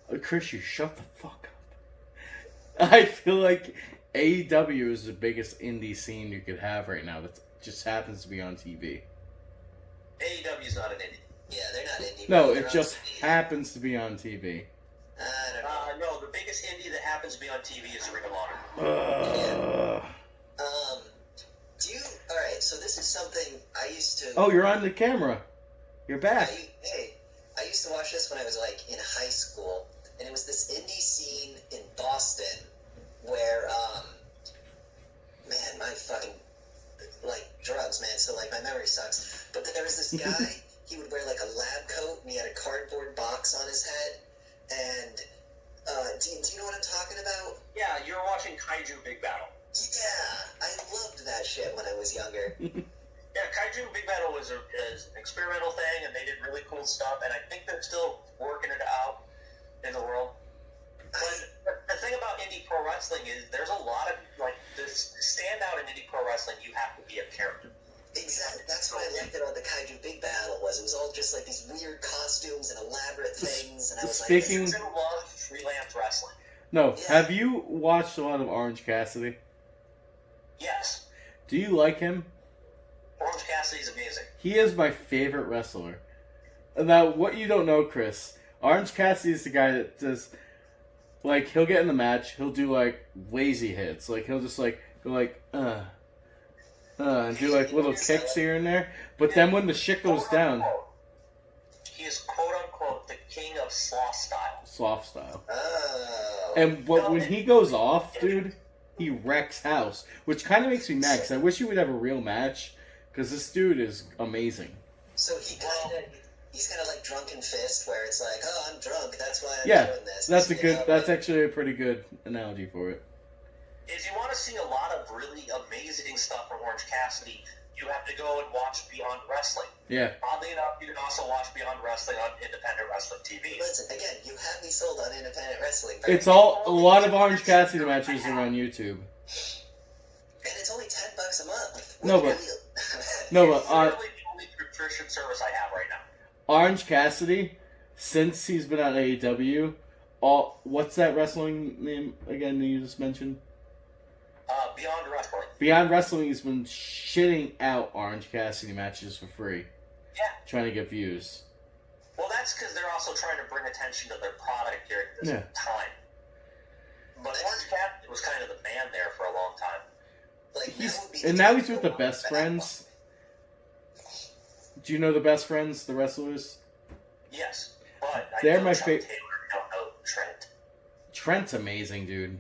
A: like... Chris, you shut the fuck up. I feel like AEW is the biggest indie scene you could have right now that just happens to be on TV.
B: AEW is not an indie.
C: Yeah, they're not indie.
A: No,
C: but they're
A: it
C: on
A: just
C: TV.
A: happens to be on TV.
C: I don't know.
B: No, the biggest indie that happens to be on TV is Ring of Honor.
C: Alright, so this is something I used to...
A: Oh, you're on the camera. You're back.
C: I used to watch this when I was, like, in high school, and it was this indie scene in Boston where, man, my fucking, like, drugs, man, so, like, my memory sucks. But there was this guy, he would wear, like, a lab coat, and he had a cardboard box on his head, and, do you know what I'm talking about?
B: Yeah, you're watching Kaiju Big Battle.
C: Yeah, I loved that shit when I was younger.
B: Yeah, Kaiju Big Battle is an experimental thing, and they did really cool stuff, and I think they're still working it out in the world. But the thing about indie pro wrestling is there's a lot of, like, this standout in indie pro wrestling, you have to be a character.
C: Exactly. That's what I liked about the Kaiju Big Battle was it was all just like these weird costumes and elaborate things, and I was
A: Speaking-
C: like,
B: This is a lot of freelance wrestling.
A: No,
C: Yeah.
A: have you watched a lot of Orange Cassidy?
B: Yes.
A: Do you like him?
B: Orange Cassidy's amazing.
A: He is my favorite wrestler. Now, what you don't know, Chris, Orange Cassidy is the guy that does, like, he'll get in the match, he'll do, like, lazy hits. Like, he'll just, like, go, like, and do, like, little kicks here and there. But then when the shit goes down...
B: He is quote-unquote the king of sloth style.
A: Soft style.
C: oh.
A: And when he goes off, dude, he wrecks house. Which kind of makes me mad, 'cause I wish he would have a real match. Because this dude is amazing.
C: So he's kind of like Drunken Fist, where it's like, oh, I'm drunk, that's why I'm
A: Yeah,
C: doing this.
A: that's actually a pretty good analogy for it.
B: If you want to see a lot of really amazing stuff from Orange Cassidy, you have to go and watch Beyond Wrestling.
A: Yeah.
B: Oddly enough, you can also watch Beyond Wrestling on Independent Wrestling TV.
C: Listen, again, you have me sold on independent wrestling.
A: It's a lot of Orange Cassidy matches are on YouTube.
C: And it's only $10 a month.
A: No, but
B: It's literally the only subscription service I have right now.
A: Orange Cassidy, since he's been on AEW, what's that wrestling name again that you just mentioned?
B: Beyond Wrestling.
A: Beyond Wrestling, he's been shitting out Orange Cassidy matches for free.
B: Yeah.
A: Trying to get views.
B: Well, that's because they're also trying to bring attention to their product during this time. But Orange Cassidy was kind of the man there for a long time.
C: Like,
A: Now he's with the Best Friends. Do you know the Best Friends, the wrestlers?
B: Yes, but I
A: They're
B: know
A: my
B: Chuck
A: favorite.
B: Taylor, I don't know Trent.
A: Trent's amazing, dude.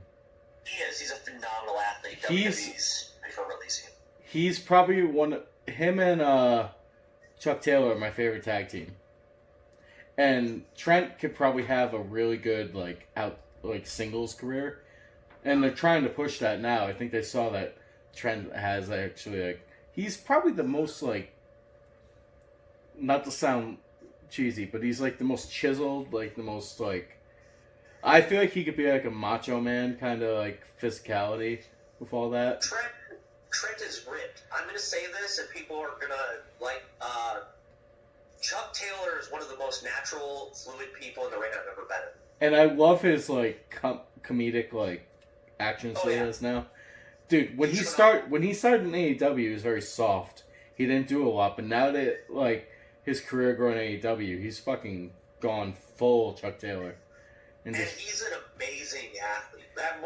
B: He is. He's a phenomenal athlete.
A: He's-
B: WWE's before releasing him.
A: He's probably him and Chuck Taylor are my favorite tag team. And Trent could probably have a really good singles career. And they're trying to push that now. I think they saw that Trent has actually he's probably the most not to sound cheesy, but he's the most chiseled, the most I feel like he could be like a macho man kind of physicality with all that.
B: Trent is ripped. I'm going to say this, and people are going to Chuck Taylor is one of the most natural, fluid people in the ring I've ever been in.
A: And I love his comedic actions he has now. Dude, when he started in AEW, he was very soft. He didn't do a lot, but now that like his career growing in AEW, he's fucking gone full Chuck Taylor.
B: And he's an amazing athlete. That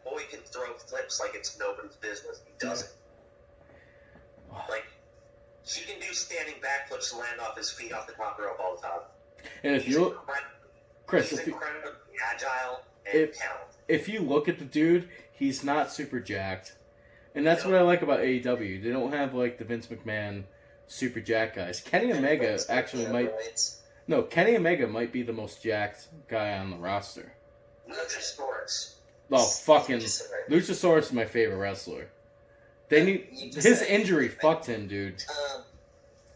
B: boy can throw flips like it's nobody's business. He does it. Like, he can do standing backflips and land off his feet off the top rope all the time.
A: And if you look, Chris,
B: he's incredibly agile and talented.
A: If you look at the dude, he's not super jacked. And that's what I like about AEW. They don't have, like, the Vince McMahon super jacked guys. Kenny Omega actually might... No, Kenny Omega might be the most jacked guy on the roster.
B: Luchasaurus.
A: Oh, fucking... Luchasaurus is my favorite wrestler. They need... His injury fucked him, dude.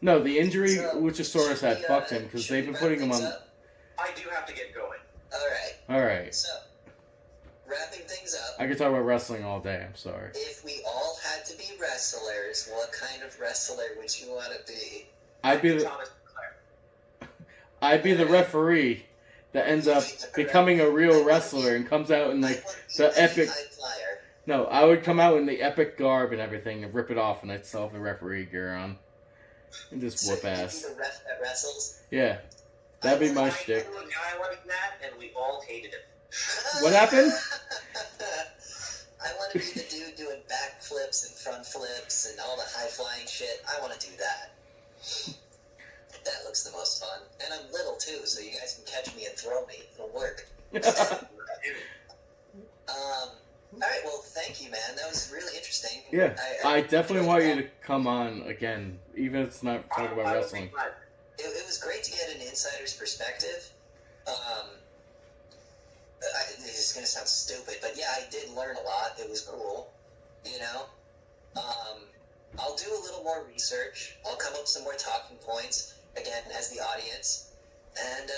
A: No, the injury Luchasaurus had fucked him, because they've been putting him on...
B: I do have to get going.
A: Alright.
C: So, wrapping things up.
A: I could talk about wrestling all day, I'm sorry.
C: If we all had to be wrestlers, what kind of wrestler would you want to be?
A: I'd be
B: Thomas Sinclair.
A: I'd be the referee that ends up becoming a real wrestler and comes out in like the epic... No, I would come out in the epic garb and everything and rip it off, and I'd still have the referee gear on. And just whoop ass.
C: The ref that wrestles?
A: Yeah. That'd be my shtick.
B: I knew a guy like that, and we all hated him.
A: What happened?
C: I want to be the dude doing backflips and front flips and all the high-flying shit. I want to do that. That looks the most fun. And I'm little, too, so you guys can catch me and throw me. It'll work. Alright, well, thank you, man. That was really interesting.
A: Yeah, I definitely want you to come on again, even if it's not talking about wrestling.
C: It was great to get an insider's perspective. It's going to sound stupid, but yeah, I did learn a lot. It was cool, you know? I'll do a little more research. I'll come up with some more talking points, again, as the audience. And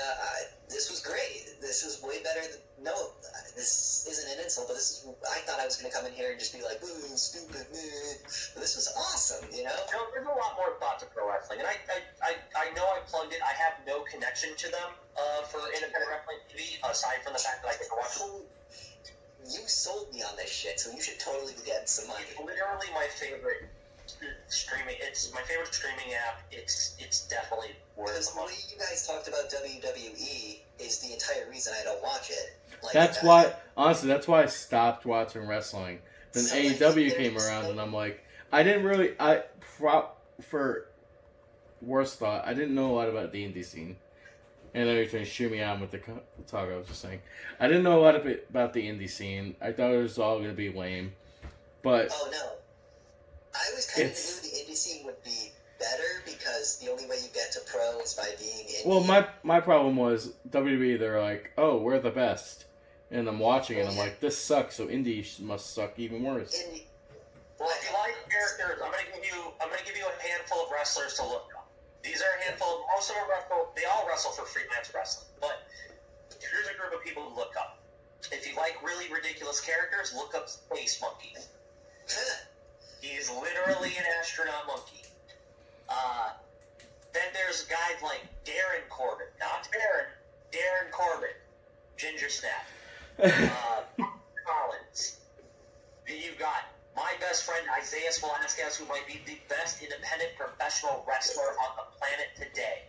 C: this was great. This was way better than... No, this isn't an insult, but this is... I thought I was going to come in here and just be like, ooh, stupid, but this was awesome, you know?
B: There's a lot more thought to pro wrestling, and I know I plugged it. I have no connection to them for independent wrestling TV, aside from the fact that I get to watch it.
C: You sold me on this shit, so you should totally be getting some money.
B: It's literally my favorite streaming. It's my favorite streaming app. It's definitely worth the money.
C: Because the way you guys talked about WWE is the entire reason I don't watch it. Like,
A: that's why, honestly, that's why I stopped watching wrestling. Then AEW came around, and I'm like, I didn't really, for worse thought, I didn't know a lot about the indie scene. And then you're trying to shoot me on with the talk I was just saying. I didn't know a lot about the indie scene. I thought it was all going to be lame. But...
C: Oh, no. I was kind of knew the indie scene would be better because the only way you get to pro is by being indie.
A: Well, my problem was WWE, they're like, oh, we're the best. And I'm watching it, and I'm like, this sucks, so indie must suck even worse.
C: Indie.
B: Well, if you like characters, I'm gonna give you a handful of wrestlers to look up. These are a handful. Most of them wrestle. They all wrestle for freelance wrestling. But here's a group of people to look up. If you like really ridiculous characters, look up Space Monkey. He's literally an astronaut monkey. Then there's guys like Darren Corbin, not Darren Corbin, Ginger Snap. Collins. You've got my best friend Isaiah Velasquez, who might be the best independent professional wrestler on the planet today.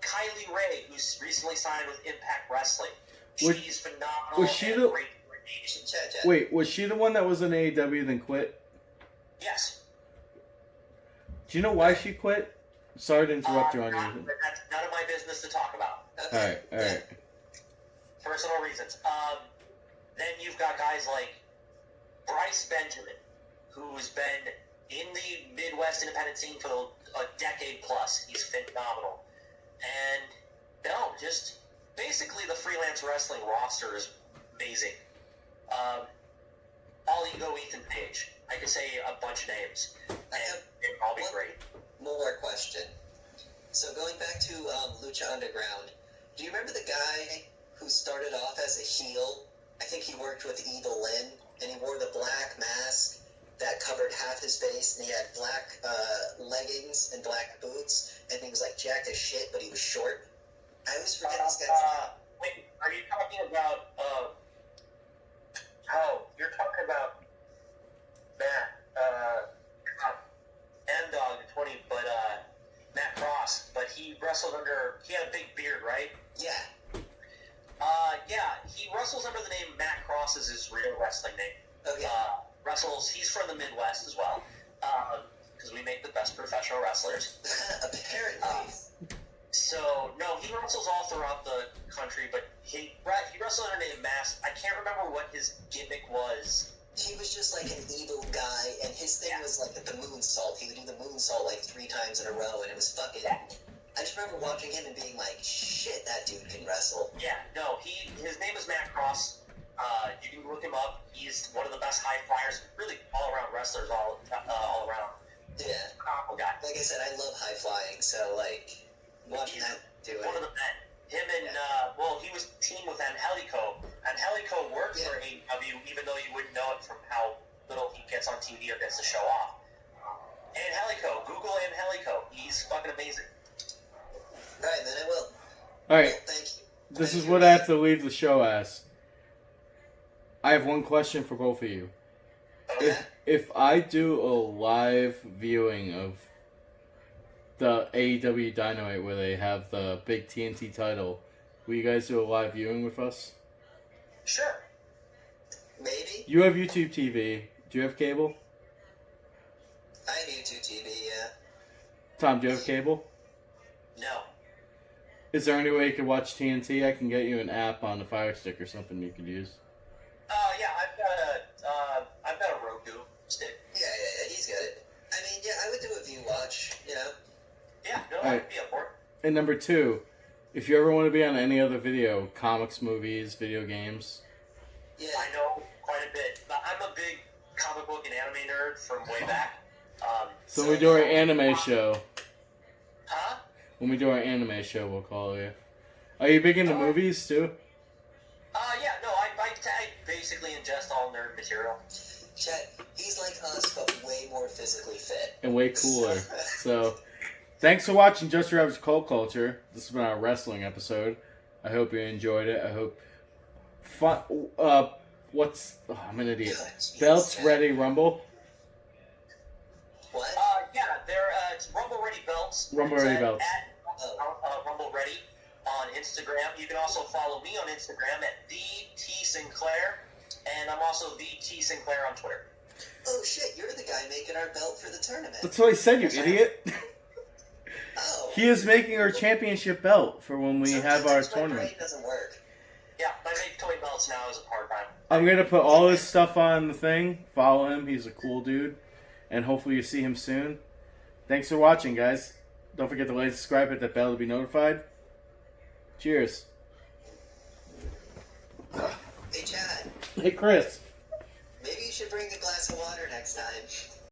B: Kylie Ray, who's recently signed with Impact Wrestling. She's phenomenal.
A: Was she the... Wait, was she the one that was in AEW then quit?
B: Yes.
A: Do you know why she quit? Sorry to interrupt you on you.
B: That's none of my business to talk about.
A: Okay. All right.
B: Personal reasons. Then you've got guys like Bryce Benjamin, who's been in the Midwest independent scene for a decade plus. He's phenomenal. And, just basically the freelance wrestling roster is amazing. All Ego Ethan Page. I could say a bunch of names, and it'd all be great.
C: More question. So going back to Lucha Underground, do you remember the guy who started off as a heel? I think he worked with Evil Lynn, and he wore the black mask that covered half his face, and he had black leggings and black boots, and he was like jacked as shit, but he was short. I always forget this guy's name.
B: Wait, are you talking about, you're talking about M-Dog, 20, but Matt Cross, but he wrestled he had a big beard, right?
C: Yeah.
B: Yeah, he wrestles under the name Matt Cross is his real wrestling name.
C: Okay.
B: He's from the Midwest as well, because we make the best professional wrestlers.
C: Apparently.
B: So, no, he wrestles all throughout the country, but he wrestled under the name Mask. I can't remember what his gimmick was.
C: He was just like an evil guy, and his thing was like the moonsault. He would do the moonsault like 3 times in a row, and it was fucking... I just remember watching him and being like, shit, that dude can wrestle.
B: Yeah, no, his name is Matt Cross. You can look him up. He's one of the best high flyers, really all-around wrestlers all around.
C: Yeah.
B: Powerful guy.
C: Like I said, I love high flying, so like, watching that do it.
B: One of the men. Him and, he was teamed with Angelico. Angelico worked for AEW, even though you wouldn't know it from how little he gets on TV or gets to show off. Angelico, Google Angelico. He's fucking amazing.
C: Alright, then I will.
A: Alright.
C: Well, thank you.
A: This is what I have to leave the show as. I have one question for both of you.
B: Okay.
A: If I do a live viewing of the AEW Dynamite where they have the big TNT title, will you guys do a live viewing with us?
B: Sure.
C: Maybe?
A: You have YouTube TV. Do you have cable?
C: I have YouTube TV, yeah.
A: Tom, do you have cable?
B: No.
A: Is there any way you could watch TNT? I can get you an app on the Fire Stick or something you could use.
B: Yeah, I've got a Roku stick.
C: Yeah, he's got it. I mean, yeah, I would do a view watch, you know?
B: Yeah, no,
A: Alright.
B: I'd be up for it.
A: And number 2, if you ever want to be on any other video, comics, movies, video games.
C: Yeah.
B: I know quite a bit. I'm a big comic book and anime nerd from way back.
A: So when we do our anime show,
B: Huh?
A: when we do our anime show, we'll call you. Are you big into movies too?
B: Yeah, no, I basically ingest all nerd material.
C: Chet, he's like us, but way more physically fit.
A: And way cooler. So, thanks for watching Just Your Average Cult Culture. This has been our wrestling episode. I hope you enjoyed it. I hope fun. I'm an idiot.
C: Jeez,
A: Belts
C: Chet.
A: Ready Rumble.
C: What?
B: Yeah, it's Rumble Ready Belts.
A: Rumble
B: It's
A: Ready
B: at-
A: Belts.
B: At Rumble Ready on Instagram. You can also follow me on Instagram at the Sinclair, and I'm also the T Sinclair on Twitter.
C: Oh shit, you're the guy making our belt for the tournament.
A: That's what I said, you idiot.
C: Oh.
A: He is making our championship belt for when we have our
C: Sometimes my
A: tournament.
C: brain doesn't work.
B: Yeah, I make toy belts now as a part-time.
A: I'm going to put all his stuff on the thing. Follow him. He's a cool dude. And hopefully you see him soon. Thanks for watching, guys. Don't forget to like, subscribe, hit that bell to be notified. Cheers.
C: Hey Chad,
A: Hey, Chris.
C: maybe you should bring a glass of water next time.